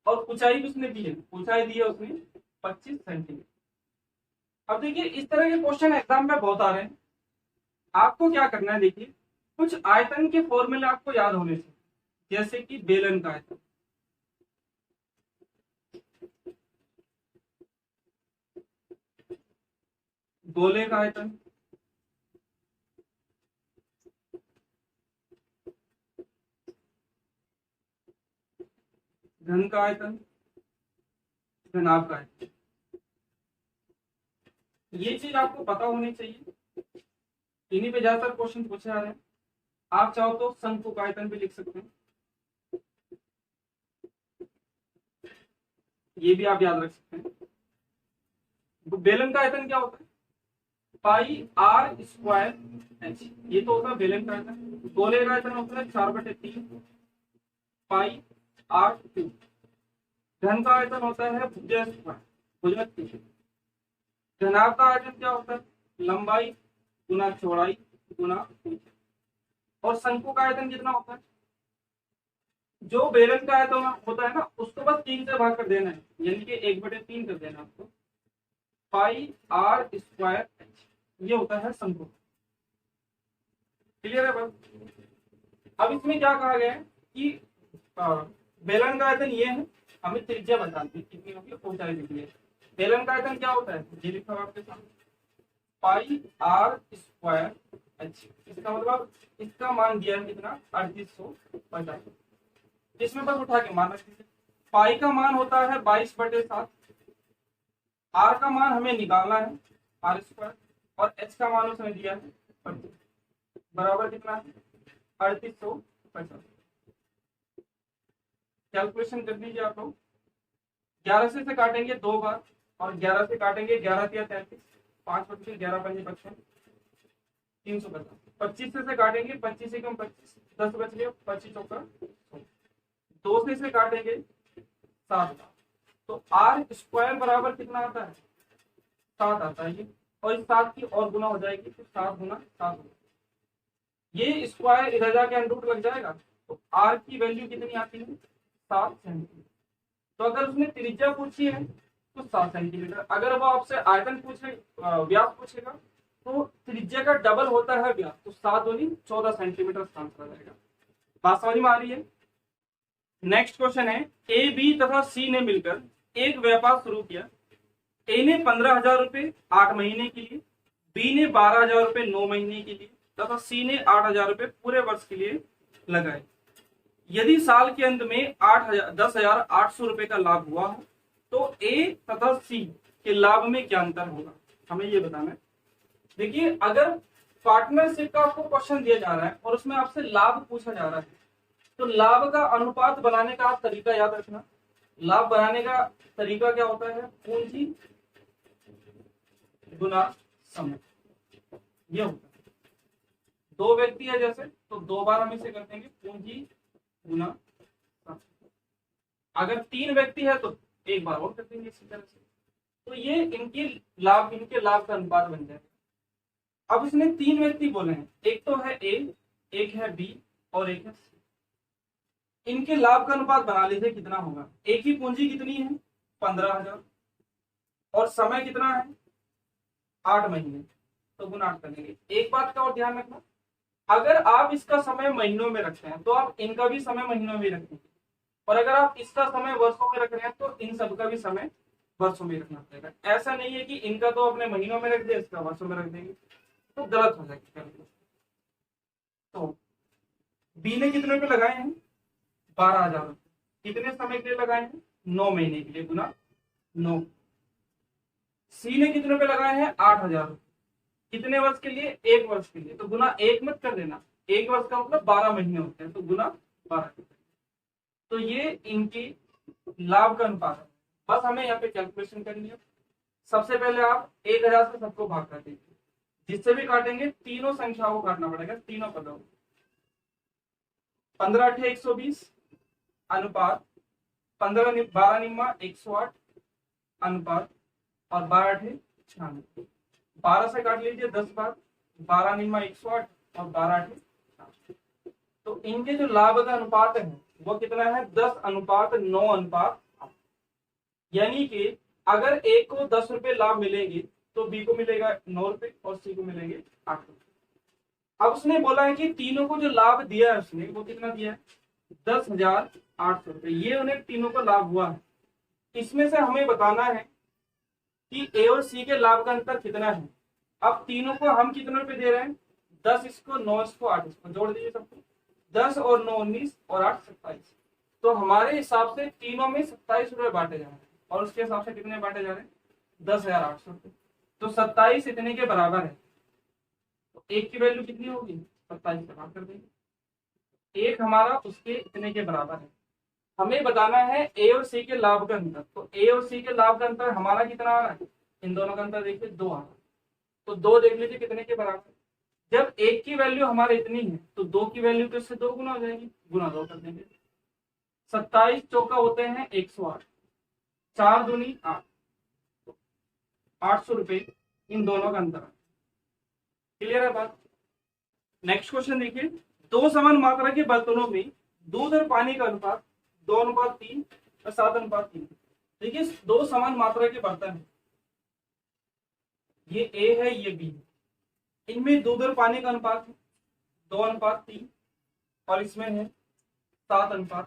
और ऊंचाई भी उसने दी है, ऊंचाई दी है उसने 25 सेंटीमीटर। अब देखिए इस तरह के क्वेश्चन एग्जाम में बहुत आ रहे हैं। आपको क्या करना है, देखिए कुछ आयतन के फॉर्मूले आपको याद होने चाहिए, जैसे कि बेलन का आयतन, गोले का आयतन, घन का आयतन, घनाभ का आयतन। ये चीज आपको पता होनी चाहिए, इन्हीं पे ज्यादातर क्वेश्चन पूछे जा रहे हैं। आप चाहो तो शंकु का आयतन भी लिख सकते हैं, ये भी आप याद रख सकते हैं। बेलन का आयतन क्या होता है, पाई आर स्क्वायर एच, ये तो होता है बेलन का आयतन। गोले का आयतन होता है 4/3 पाई आर क्यूब। घन का आयतन होता है भुजा स्क्वायर, भुजा क्यूब। घनाभ का आयतन क्या होता है, लंबाई गुना चौड़ाई गुना ऊंचाई। और शंकु का आयतन कितना होता है, जो बेलन का आयतन होता है ना उसको बस 3 से भाग कर देना है, यानी कि 1/3 कर देना आपको, पाई आर स्क्वायर एच, ये होता है शंकु। क्लियर है बस। अब इसमें क्या कहा गया है कि बेलन का आयतन ये है, हमें त्रिज्या बतानी है कितनी होगी, ऊंचाई लिखनी है। बेलन का आयतन क्या होता है, ये लिखा हुआ आपके सामने, पाई आर स्क्वायर एच। इसका मतलब इसका मान दिया है कितना, 3850। इसमें बस उठा के मान रख दीजिए। पाई का मान होता है 22/7, आर का मान हमें निकालना है आर स्क्वायर, और एच का मान उसने दिया है 38, बराबर कितना है 3850। कैलकुलेशन कर दीजिए आप लोग। 11 से काटेंगे 2 बार, और 11 से काटेंगे 11 या 33, 5/11 350। 25 से काटेंगे 25 एकम 25, 10 बच गए, 25 चौका 2 से काटेंगे 7, तो आर स्क्वायर बराबर कितना आता है, 7 आता है ये, और इस 7 की और गुना हो जाएगी, तो 7 गुना 7 होगा। ये स्क्वायर इधर जाके अंडरूट लग जाएगा, तो आर की वैल्यू कितनी आती है, 7 सेंटीमीटर। तो अगर उसने त्रिज्या पूछी है तो 7 सेंटीमीटर, अगर वो आपसे आयतन पूछे, व्यास पूछेगा, तो त्रिज्या का डबल होता है व्यास, तो 7 दूनी 14 सेंटीमीटर आंसर आ जाएगा। बात समझ में आ रही है। नेक्स्ट क्वेश्चन है, ए बी तथा सी ने मिलकर एक व्यापार शुरू किया। ए ने 15,000 रुपए 8 महीने के लिए, बी ने 12,000 रुपए 9 महीने के लिए तथा सी ने 8,000 रुपए पूरे वर्ष के लिए लगाए। यदि साल के अंत में 10,800 रुपए का लाभ हुआ हो तो ए तथा सी के लाभ में क्या अंतर होगा, हमें ये बताना है। देखिए अगर पार्टनरशिप का आपको क्वेश्चन दिया जा रहा है और उसमें आपसे लाभ पूछा जा रहा है, तो लाभ का अनुपात बनाने का आप तरीका याद रखना। लाभ बनाने का तरीका क्या होता है, पूंजी गुना समय, ये होता है। 2 व्यक्ति है जैसे, तो 2 बार हम इसे कर देंगे पूंजी गुना समय। अगर 3 व्यक्ति है तो 1 बार और कर देंगे इसी तरह से, तो ये इनके लाभ का अनुपात बन जाएगा। अब इसने 3 व्यक्ति बोले हैं, एक तो है ए, एक है बी और एक है सी। इनके लाभ का अनुपात बना लीजिए कितना होगा। एक की पूंजी कितनी है 15,000, और समय कितना है 8 महीने, तो गुना 8 करेंगे। एक बात का और ध्यान रखना, अगर आप इसका समय महीनों में रखते हैं तो आप इनका भी समय महीनों में रखेंगे, और अगर आप इसका समय वर्षों में रख रहे हैं तो इन सबका भी समय वर्षों में रखना पड़ेगा। ऐसा नहीं है कि इनका तो अपने महीनों में रख दिया, इसका वर्षों में रख देंगे, तो गलत हो जाएगी। तो बी ने कितने पे लगाए हैं 12,000 रुपए, कितने समय के लिए लगाए हैं 9 महीने के लिए, गुना 9। सी ने कितने पे लगाए हैं 8,000 रुपए, कितने वर्ष के लिए 1 वर्ष के लिए, तो गुना 1 मत कर देना, 1 वर्ष का मतलब 12 महीने होते हैं, तो गुना 12। तो ये इनकी लाभ का अनुपात है। बस हमें यहाँ पे कैलकुलेशन करनी है। सबसे पहले आप 1,000 से सबको भाग कर दीजिए, जिससे भी काटेंगे तीनों संख्याओं को काटना पड़ेगा, तीनों पदों को। 15 अठे 120 अनुपात 12 निम्मा 108 अनुपात और 12 अठे 96। 12 से काट लीजिए 10 बार, 12 निम्मा 108 और 12 अठे 96। तो इनके जो लाभ का अनुपात है वो कितना है, 10:9:8। यानी कि अगर ए को 10 रुपए लाभ मिलेंगे तो बी को मिलेगा 9 रुपए और सी को मिलेंगे 8 रुपए। अब उसने बोला है कि तीनों को जो लाभ दिया है उसने, वो कितना दिया है, 10,800 रुपए। ये उन्हें तीनों को लाभ हुआ है। इसमें से हमें बताना है कि ए और सी के लाभ का अंतर कितना है। अब तीनों को हम कितने रुपए दे रहे हैं, 10 इसको, 9 इसको, 8 इसको, जोड़ दीजिए सबको। 10 और 9 19 और 8 27। तो हमारे हिसाब से तीनों में 27 रुपए बांटे जा रहे हैं और उसके हिसाब से कितने बांटे जा रहे हैं, 10,800 रुपए। तो 27 इतने के बराबर है। तो एक की वैल्यू कितनी होगी, 27 से भाग कर देंगे। एक हमारा उसके इतने के बराबर है। हमें बताना है ए और सी के लाभ का अंतर। तो ए और सी के लाभ का अंतर हमारा कितना आ रहा है, इन दोनों का अंतर देखिए 2 आ रहा है। तो 2 देख लीजिए कितने के बराबर। जब एक की वैल्यू हमारे इतनी है तो 2 की वैल्यू तो इससे 2 गुना हो जाएगी, गुना 2 कर देंगे। 27 चौका होते हैं 108, 4 दूनी 8, 800 रुपए इन दोनों का अंतर। क्लियर है बात। नेक्स्ट क्वेश्चन देखिए, दो समान मात्रा के बर्तनों में दूध और पानी का अनुपात 2:3 और 7:3। देखिए दो समान मात्रा के बर्तन है, ये ए है ये बी है। इनमें दूध और पानी का अनुपात है 2:3 और इसमें है 7:3।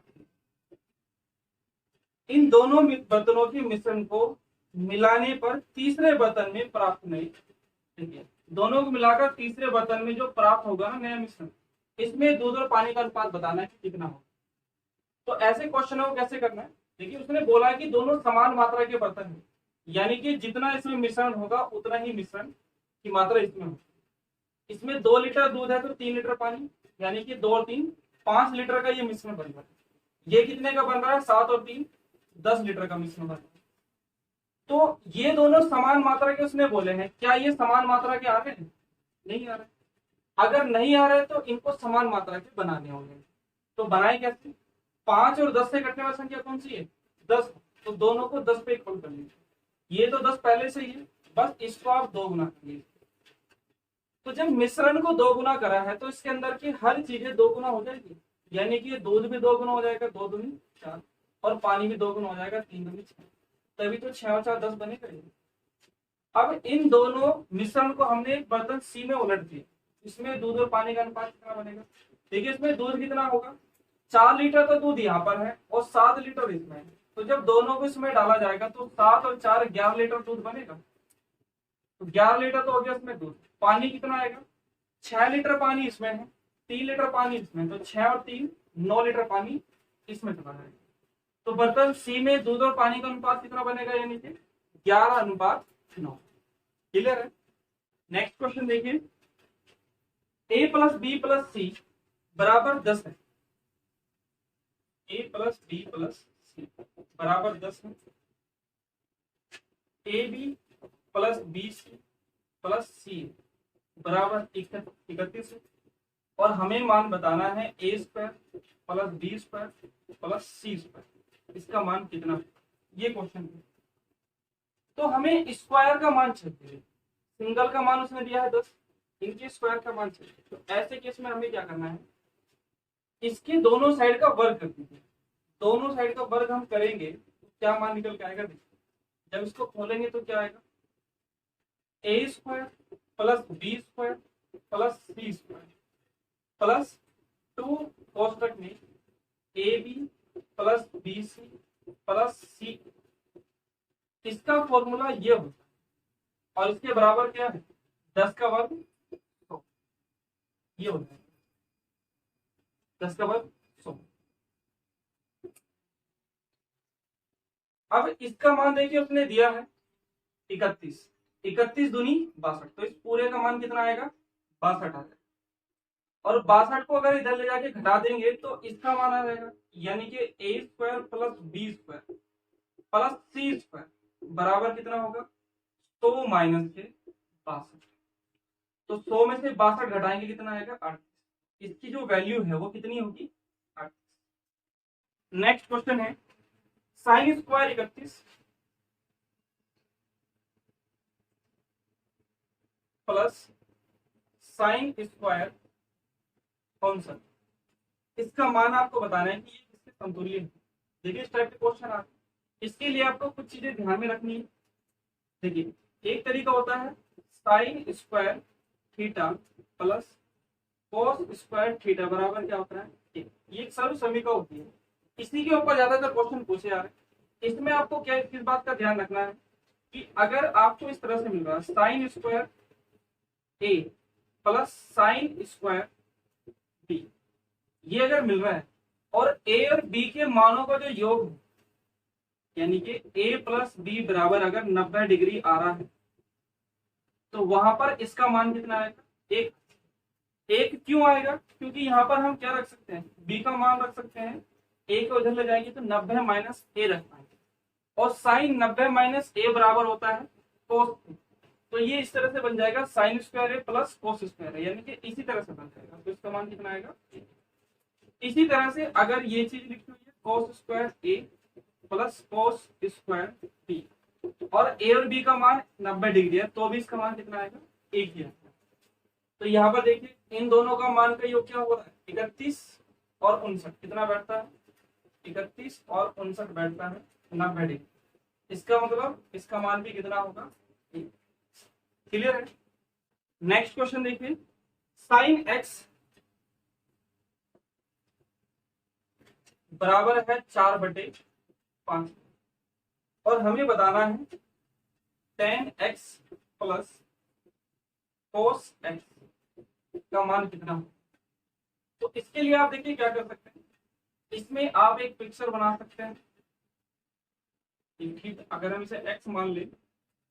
इन दोनों बर्तनों के मिश्रण को मिलाने पर तीसरे बर्तन में प्राप्त नहीं, देखिए दोनों को मिलाकर तीसरे बर्तन में जो प्राप्त होगा ना नया मिश्रण, इसमें दूध और पानी का अनुपात बताना है कि कितना होगा। तो ऐसे क्वेश्चन को कैसे करना है, देखिए उसने बोला है कि दोनों समान मात्रा के बर्तन हैं, यानी कि जितना इसमें मिश्रण होगा उतना ही मिश्रण की मात्रा इसमें होगी। इसमें 2 लीटर दूध है तो 3 लीटर पानी, यानी कि 2 और 3 5 लीटर का ये मिश्रण बन रहा है। ये कितने का बन रहा है, 7 और 3 10 लीटर का मिश्रण बन रहा है। तो ये दोनों समान मात्रा के उसने बोले हैं, क्या ये समान मात्रा के आ रहे हैं, नहीं आ रहे। अगर नहीं आ रहे तो इनको समान मात्रा के बनाने होंगे। तो बनाए कैसे, 5 और 10 से कटने वाली संख्या कौन सी है, 10। तो दोनों को 10 पे इक्वल कर लीजिए। ये तो 10 पहले से ही है, बस इसको आप 2 गुना कर लीजिए। तो जब मिश्रण को 2 गुना करा है तो इसके अंदर की हर चीजें 2 गुना हो जाएगी, यानी कि दूध भी 2 गुना हो जाएगा, 2 दूनी 4, और पानी भी 2 गुना हो जाएगा, 3 दूनी 6। तभी तो 6 और 4 10 बने करेंगे। अब इन दोनों मिश्रण को हमने एक बर्तन सी में उलट दिया, इसमें दूध और पानी का अनुपात कितना बनेगा, देखिए इसमें दूध कितना होगा, 4 लीटर तो दूध यहाँ पर है और 7 लीटर इसमें है। तो जब दोनों को इसमें डाला जाएगा तो 7 और 4 11 लीटर दूध बनेगा। तो 11 लीटर तो हो गया इसमें दूध। पानी कितना आएगा, 6 लीटर पानी इसमें है, 3 लीटर पानी इसमें, तो 6 और 3 9 लीटर पानी इसमें चला जाएगा। तो बर्तन सी में दूध और पानी का अनुपात कितना बनेगा, यानी कि 11:9। क्लियर है। नेक्स्ट क्वेश्चन देखिए, a plus B plus C बराबर 10 है। a plus B plus C बराबर 10 है। A B plus B C plus C बराबर 31 है। और हमें मान बताना है A square plus B square plus C square, इसका मान कितना है, ये क्वेश्चन है। तो हमें स्क्वायर का मान चाहिए, सिंगल का मान उसने दिया है 10, इनके स्क्वायर का मान चाहिए। तो ऐसे केस में हमें क्या करना है, इसके दोनों साइड का वर्ग कर दीजिए। दोनों साइड का वर्ग हम करेंगे तो क्या मान निकल के आएगा, देखिए जब इसको खोलेंगे तो क्या आएगा, A square plus B square plus C square plus 2 कोष्टक में A B plus B C plus C, इसका फॉर्मूला ये होता है और इसके बराबर क्या है 10 का वर्ग, तो ये होता है 10 का वर्ग 100। अब इसका मान देखिए उसने दिया है 31, 31 दूनी 62, तो इस पूरे का मान कितना आएगा 62 आ जाएगा। और 62 को अगर इधर ले जाके घटा देंगे तो इसका मान आ जाएगा, यानी कि A square plus B square plus C square बराबर कितना होगा, 100 माइनस के 62। तो 100 में से 62 घटाएंगे कितना आएगा 8। इसकी जो वैल्यू है वो कितनी होगी 8। नेक्स्ट क्वेश्चन है sine square 31 plus sine square 59, इसका मान आपको बताना है कि ये किसके समतुल्य है। देखिए इस टाइप के क्वेश्चन आते हैं, इसके लिए आपको कुछ चीजें ध्यान में रखनी है। देखिए एक तरीका होता है sine square theta plus cos square theta बराबर क्या होता है 1। ये एक सर्व समीकरण होती है, इसी के ऊपर ज्यादातर क्वेश्चन पूछे जा रहे हैं। इसमें आपको क्या किस बात का ध्यान रखना है कि अगर आपको इस तरह से मिल रहा है साइन स्क्वायर ए प्लस साइन स्क्वायर बी, ये अगर मिल रहा है और ए और बी के मानों का जो योग है यानी कि ए प्लस बी बराबर अगर 90 डिग्री आ रहा है तो वहां पर इसका मान कितना आएगा 1। एक क्यों आएगा क्योंकि यहाँ पर हम क्या रख सकते हैं बी का मान रख सकते हैं, ए को उधर ले जाएंगे तो 90 माइनस ए रख पाएंगे और साइन 90 माइनस ए बराबर होता है कोस। तो ये इस तरह से बन जाएगा साइन स्क्वायर ए प्लस कोस स्क्वायर ए, यानी कि इसी तरह से बन जाएगा। तो इसका मान कितना आएगा। इसी तरह से अगर ये चीज लिखी हुई है कोस स्क्वायर ए प्लस कोस स्क्वायर बी और ए और बी का मान 90 डिग्री है तो भी इसका मान कितना आएगा 1 ही आएगा। तो यहाँ पर देखिए इन दोनों का मान का योग क्या हो रहा है 31 और 59, कितना बैठता है 31 और 59 बैठता है 90 डिग्री। इसका मतलब इसका मान भी कितना होगा। क्लियर है। नेक्स्ट क्वेश्चन देखिए साइन एक्स बराबर है 4/5 और हमें बताना है tan x plus cos x का मान कितना हो। तो इसके लिए आप देखिए क्या कर सकते हैं, इसमें आप एक पिक्चर बना सकते हैं। ठीक, अगर हम इसे x मान लें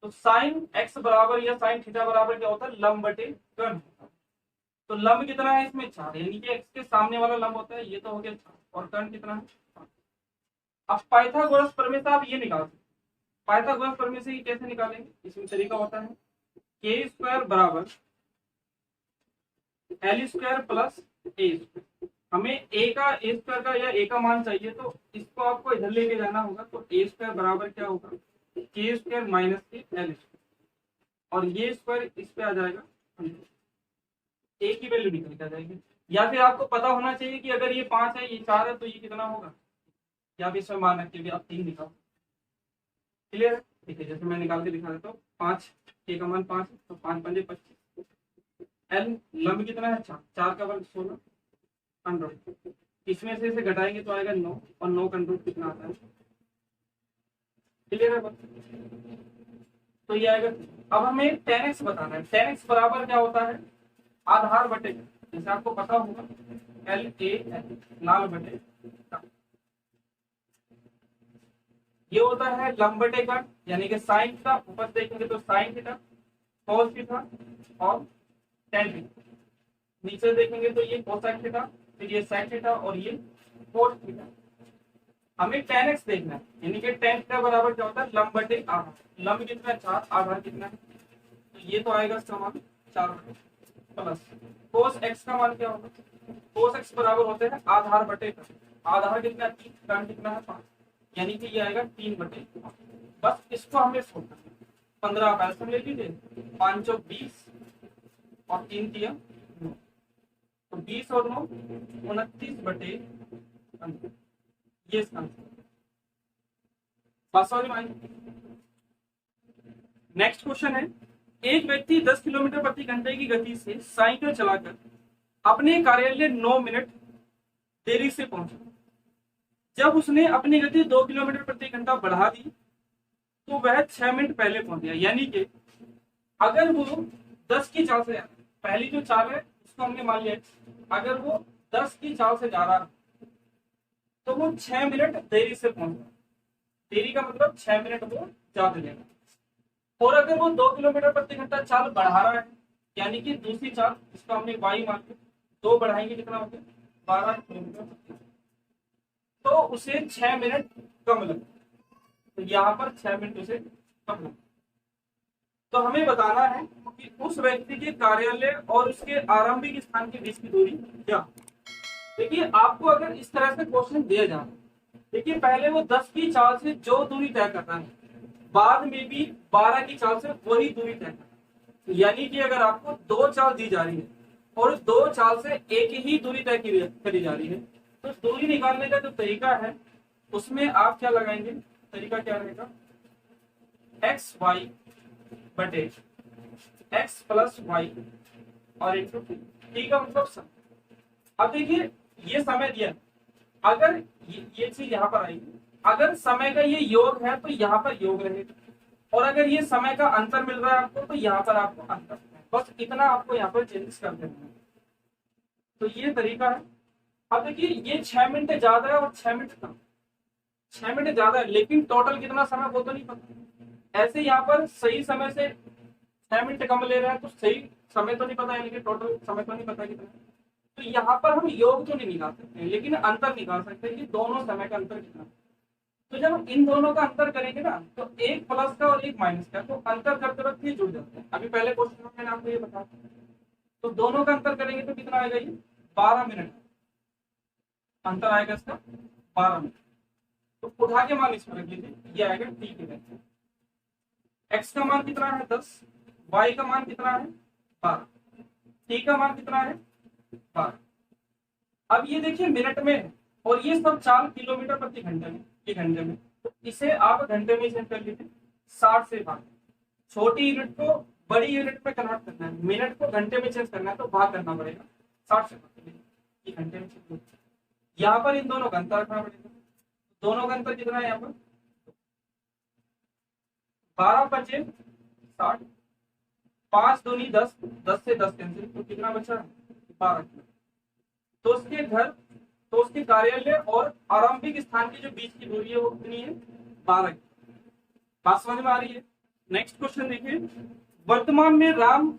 तो साइन x बराबर या साइन थीटा बराबर क्या होता है लंब बटे कर्ण होता है। तो लंब कितना है इसमें 4, यानी कि x के सामने वाला लंब होता है ये तो हो गया 4 और कर्ण कितना है 5। अब पाइथागोरस प्रमेय से आप ये निकाल सकते हैं। पाइथागोरस प्रमेय से ये कैसे निकालेंगे, इसमें तरीका होता है k स्क्वायर बराबर एल स्क्वायर प्लस ए स्क्वायर। हमें ए स्क्वायर का या ए का मान चाहिए तो इसको आपको इधर लेके जाना होगा। तो ए स्क्वायर बराबर क्या होगा के स्क्वायर माइनस के एल स्क्वायर और ये स्क्वायर इस पे आ जाएगा 100। ए की वैल्यू निकल के आ जाएगी। या फिर आपको पता होना चाहिए कि अगर ये 5 है ये 4 है तो ये कितना होगा, या फिर इसमें मान रखिए आप 3 निकालो। क्लियर है। ठीक है, जैसे मैं निकाल के दिखा देता हूँ 5 के का मान 5 है तो 5 पंजे 25। एल लंब कितना है 4, 4 का वर्ग 16 100। इसमें से इसे घटाएंगे तो आएगा 9 और 9 का रूट कितना आता है। क्लियर है। तो ये आएगा। अब हमें tan x बताना है। tan x बराबर क्या होता है आधार बटे, जैसे आपको पता होगा LAN लाल बटे, ये होता है लंब बटे कर्ण, यानी कि साइन थीटा ऊपर देखेंगे तो साइन थीटा कॉस थीटा और tan थीटा, नीचे देखेंगे तो ये कोसाइन थीटा फिर ये साइन थीटा और ये कोस थीटा। हमें tan x देखना है, यानी कि tan थीटा बराबर क्या होता है लंब बटे आधार। लंब कितना है 4, आधार कितना है तो ये तो आएगा इसका मान 4 प्लस cos x का मान क्या होगा cos x बराबर होते हैं आधार बटे कर्ण। आधार कितना है 3, कर्ण कितना है 5, यानी कि ये आएगा 3/5। बस इसको हमें छोड़ना है। 15 आप ऐसे ले लीजिए 5 और 20 और 3 दिया तो 20 और 9 29/15। ये इसका बात समझ में आई। नेक्स्ट क्वेश्चन है एक व्यक्ति 10 किलोमीटर प्रति घंटे की गति से साइकिल चलाकर अपने कार्यालय 9 मिनट देरी से पहुंचा। जब उसने अपनी गति 2 किलोमीटर प्रति घंटा बढ़ा दी तो वह 6 मिनट पहले पहुंच गया। यानी कि अगर वो 10 की चाल से, पहली जो चाल है उसको हमने मान लिया, अगर वो 10 की चाल से जा रहा है तो वो 6 मिनट देरी से पहुंचा। देरी का मतलब 6 मिनट वो ज्यादा लेगा। और अगर वो 2 किलोमीटर प्रति घंटा चाल बढ़ा रहा है, यानी कि दूसरी चाल इसको हमने वाई मान के 2 बढ़ाएंगे कितना होगा 12 किलोमीटर, तो उसे 6 मिनट कम लगेगा। तो यहाँ पर 6 मिनट उसे कम लगेगा। तो हमें बताना है कि उस व्यक्ति के कार्यालय और उसके आरंभिक स्थान के बीच की दूरी क्या। देखिए आपको अगर इस तरह से क्वेश्चन दिया जाए, देखिए पहले वो 10 की चाल से जो दूरी तय करना है, बाद में भी 12 की चाल से वही दूरी तय करना है। यानी कि अगर आपको दो चाल दी जा रही है और उस दो चाल से एक ही दूरी तय करी जा रही है, तो दूरी निकालने का जो तरीका है उसमें आप क्या लगाएंगे, तरीका क्या रहेगा, एक्स वाई बटे एक्स प्लस वाई और इंटू टी का मतलब सम। अब देखिए ये समय दिया, अगर ये चीज यहाँ पर आएगी, अगर समय का ये योग है तो यहाँ पर योग रहेगा, और अगर ये समय का अंतर मिल रहा है आपको तो यहाँ पर आपको अंतर, बस इतना आपको यहाँ पर चेंजेस कर देना है। तो ये तरीका है। अब देखिए ये 6 मिनट ज्यादा है और 6 मिनट कम, 6 मिनट ज्यादा है लेकिन टोटल कितना समय वो तो नहीं पता। ऐसे यहाँ पर सही समय से 6 मिनट कम ले रहा है तो सही समय तो नहीं पता, यानी कि टोटल समय तो नहीं पता कितना। तो यहाँ पर हम योग तो नहीं निकाल सकते लेकिन अंतर निकाल सकते हैं कि दोनों समय का अंतर कितना। तो जब हम इन दोनों का अंतर करेंगे ना, तो एक प्लस का और एक माइनस का, तो अंतर करते वक्त ये जुड़ जाते हैं। अभी पहले क्वेश्चन में मैंने आपको ये बताया, तो दोनों का अंतर करेंगे तो कितना आएगा, ये 12 मिनट अंतर आएगा इसका, 12 मिनट। तो उठा के मान इसमें रख लीजिए, ये आएगा टी के वैल्यू। एक्स का मान कितना है 10, वाई का मान कितना है 12, टी का मान कितना है 12। अब ये देखिए मिनट में है और ये सब 4 किलोमीटर प्रति घंटे में, ये घंटे में, तो इसे आप घंटे में चेंज कर लीजिए, 60 से भाग। छोटी यूनिट को बड़ी यूनिट में कन्वर्ट करना है, मिनट को घंटे में चेंज करना है तो भाग करना पड़ेगा 60 से भाग, ये घंटे में चेंज। यहाँ पर इन दोनों का अंतर रखना पड़ेगा, दोनों का अंतर कितना है यहाँ पर 12 पचे 60, 5 दूनी 10, 10 से 10 कैंसिल, तो कितना बचा 12। तो उसके घर, तो उसके कार्यालय और आरंभिक स्थान की जो बीच की दूरी है वो कितनी है 12। बात समझ में आ रही है। नेक्स्ट क्वेश्चन देखिए, वर्तमान में राम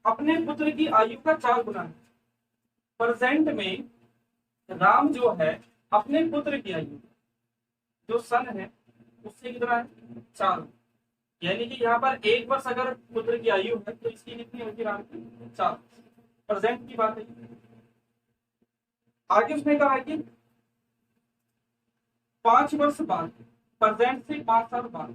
अपने पुत्र की आयु का 4 गुना है। प्रेजेंट में राम जो है अपने पुत्र की आयु, जो सन है उससे कितना है 4, यानी कि यहाँ पर 1 वर्ष अगर पुत्र की आयु है तो इसकी कितनी होगी राम की 4, प्रेजेंट की बात है। आगे उसने कहा कि 5 वर्ष बाद, प्रेजेंट से 5 साल बाद,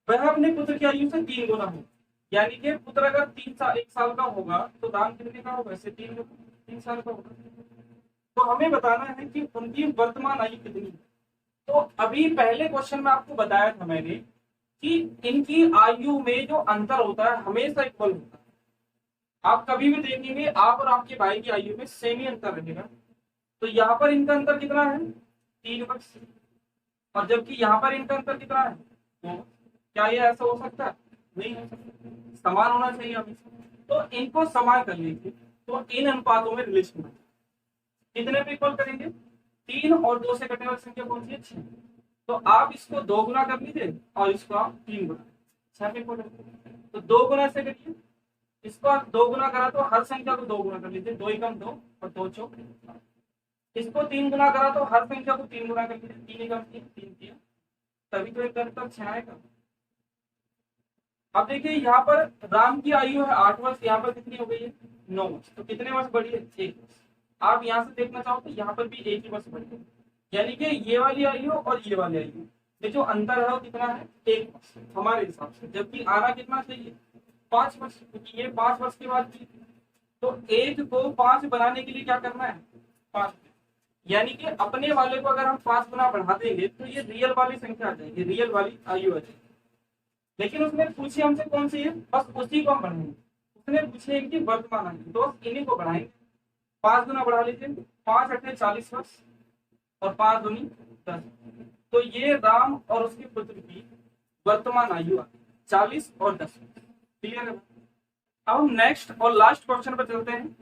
वह अपने पुत्र की आयु से 3 गुना हो, यानी कि पुत्र अगर 1 साल का होगा तो राम कितने का होगा, ऐसे 3 साल का होगा। तो हमें बताना है कि उनकी वर्तमान आयु कितनी है। तो अभी पहले क्वेश्चन में आपको बताया था मैंने कि इनकी आयु में जो अंतर होता है हमेशा इक्वल होता है। आप कभी भी देखेंगे आप और आपके भाई की आयु में सेम ही अंतर रहेगा। तो यहाँ पर इनका अंतर कितना है 3 वर्ष, और जबकि यहाँ पर इनका अंतर कितना है 2। क्या ये ऐसा हो सकता है, नहीं हो सकता, समान होना चाहिए हमेशा। तो इनको समान कर लीजिए, तो इन अनुपातों में रिलेशन है। कितने पे इक्वल करेंगे, 3 और 2 से कटने वाली संख्या कौन सी है 6। तो आप इसको 2 गुना कर लीजिए और इसको आप 3 गुना, 6 पे इक्वल। तो 2 गुना से करिए, इसको आप 2 गुना करा तो हर संख्या को 2 गुना कर लीजिए, 2 एकम 2 और 2 चौक। इसको 3 गुना करा तो हर संख्या को 3 गुना कर लीजिए, 3 एकम 3, 3 3, तभी तो एक अंतर 6 आएगा। अब देखिए यहाँ पर राम की आयु है 8 वर्ष, यहाँ पर कितनी हो गई है 9 वर्ष, तो कितने वर्ष बढ़ी है 1 वर्ष। आप यहाँ से देखना चाहो तो यहाँ पर भी 1 ही वर्ष बढ़ी है, यानी कि ये वाली आयु और ये वाली आयु में जो अंतर है वो कितना है 1 वर्ष हमारे हिसाब से, जबकि आना कितना चाहिए 5 वर्ष, क्योंकि ये 5 वर्ष के बाद भी। तो 1 को 5 बनाने के लिए क्या करना है 5, यानी कि अपने वाले को अगर हम 5 गुना बढ़ा देंगे तो ये रियल वाली संख्या आ जाएगी, रियल वाली आयु आ जाएगी। लेकिन उसने पूछी हमसे कौन सी है, बस उसी को हम बढ़ाएंगे। उसने पूछे इनकी वर्तमान आयु, तो इन्हीं को बढ़ाएंगे, 5 गुना बढ़ा लीजिए, 5 अठे 40 वर्ष और 5 दूनी 10। तो ये राम और उसके पुत्र की वर्तमान आयु आ 40 और 10। क्लियर है। अब हम नेक्स्ट और लास्ट क्वेश्चन पर चलते हैं।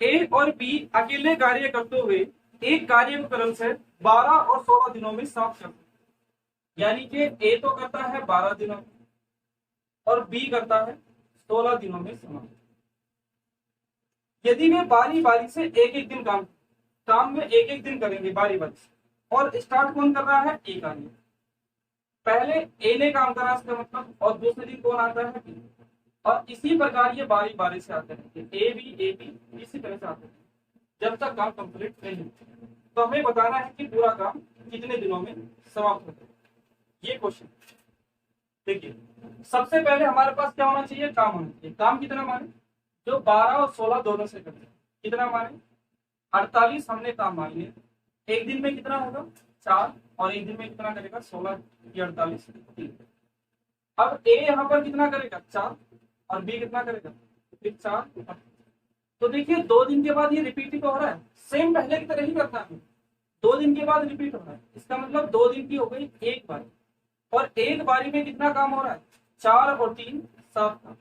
ए और बी अकेले कार्य करते हुए एक कार्य को क्रम से 12 और 16 दिनों में समाप्त करते हैं, यानी कि ए तो करता है 12 दिनों में और बी करता है 16 दिनों में समाप्त। यदि वे बारी बारी से एक एक दिन काम में एक एक दिन करेंगे बारी बारी से, और स्टार्ट कौन कर रहा है ए कार्य, पहले ए ने काम करा इसका मतलब, और दूसरे दिन कौन आता है बी, और इसी प्रकार ये बारी बारी से आते हैं, ए बी इसी तरह से आते हैं जब तक काम कंप्लीट नहीं होता। तो हमें बताना है कि पूरा काम कितने दिनों में समाप्त होता है। ये क्वेश्चन देखिए, सबसे पहले हमारे पास क्या होना चाहिए, काम होना चाहिए। काम कितना माने, जो 12 और 16 दोनों से करते हैं, कितना माने 48 हमने काम मान लिया। एक दिन में कितना होगा 4, और एक दिन में कितना करेगा 16 की 48 3। अब ए यहाँ पर कितना करेगा 4, और बी कितना करेगा फिर 4। तो देखिए 2 दिन के बाद ये रिपीट ही तो हो रहा है, सेम पहले की तरह ही करना है। 2 दिन के बाद रिपीट हो रहा है, इसका मतलब 2 दिन की हो गई एक बारी, और एक बारी में कितना काम हो रहा है 4 और 3 7 काम।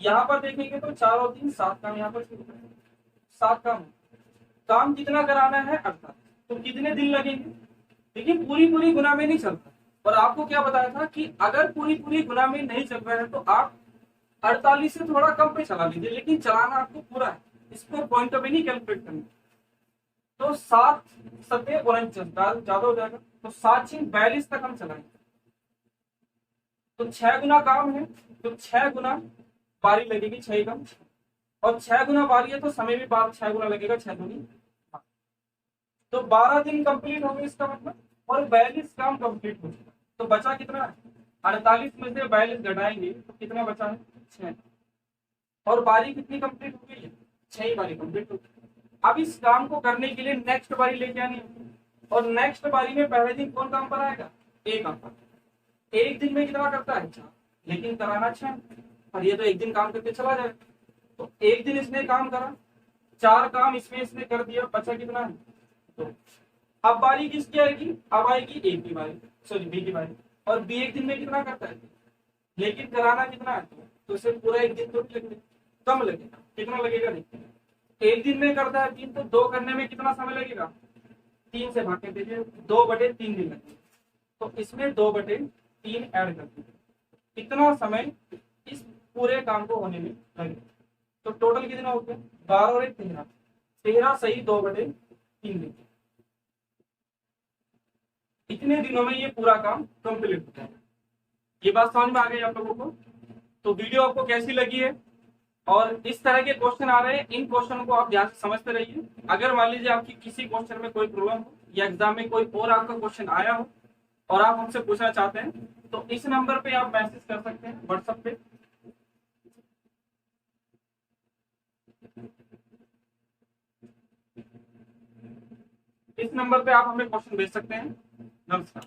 यहाँ पर देखेंगे तो 4 और 3 7 काम, यहाँ पर 7 काम। काम कितना कराना है 48, तो कितने दिन लगेंगे। देखिए पूरी पूरी गुना में नहीं चलता, और आपको क्या बताया था कि अगर पूरी पूरी गुना में नहीं चल रहा है तो आप 48 से थोड़ा कम पे चला लीजिए, लेकिन चलाना आपको पूरा है, इसको पॉइंट ऑफ नहीं कैलकुलेट करना। तो 7 7 49 ज्यादा हो जाएगा, तो 7 6 42 तक हम चलाएंगे। तो 6 गुना काम है, तो 6 गुना बारी लगेगी 6 कम, और 6 गुना बारी है तो समय भी 6 गुना लगेगा 6 दूनी। तो 12 दिन कंप्लीट हो गए इसका मतलब, और 42 काम कंप्लीट हो गया। तो बचा कितना है 48 में से 42 घटाएंगे तो कितना बचा है 6, और बारी कितनी कंप्लीट हो गई है 6 ही बारी कंप्लीट हो गई। अब इस काम को करने के लिए नेक्स्ट बारी लेके आनी है, और नेक्स्ट बारी में पहले दिन कौन काम पर आएगा ए काम पर। एक दिन में कितना करता है 4, लेकिन कराना 6, और ये तो एक दिन काम करके चला जाए। तो एक दिन इसने काम करा, 4 काम इसमें इसने कर दिया, बचा कितना है 2। अब बारी किसकी आएगी, अब आएगी ए की बारी, सॉरी बी की बारी, और बी एक दिन में कितना करता है, लेकिन कराना कितना है तो इसे पूरा एक दिन तो नहीं लगेगा, कम लगेगा। कितना लगेगा देखिए, एक दिन में करता है 3, तो 2 करने में कितना समय लगेगा 3 से भाग के दीजिए, 2/3 दिन लगेगा। तो इसमें 2/3 ऐड कर दीजिए, इतना समय इस पूरे काम को होने में लगेगा। तो टोटल कितना हो गया 12 और 1 13, 13 सही 2/3 दिन। इतने दिनों में ये पूरा काम कंप्लीट होता है। ये बात समझ में आ गई आप लोगों को। तो वीडियो आपको कैसी लगी है, और इस तरह के क्वेश्चन आ रहे हैं, इन क्वेश्चन को आप ध्यान से समझते रहिए। अगर मान लीजिए आपकी किसी क्वेश्चन में कोई प्रॉब्लम हो, या एग्जाम में कोई और आपका क्वेश्चन आया हो और आप हमसे पूछना चाहते हैं, तो इस नंबर पे आप मैसेज कर सकते हैं व्हाट्सएप पे। इस नंबर पे आप हमें क्वेश्चन भेज सकते हैं। नमस्कार।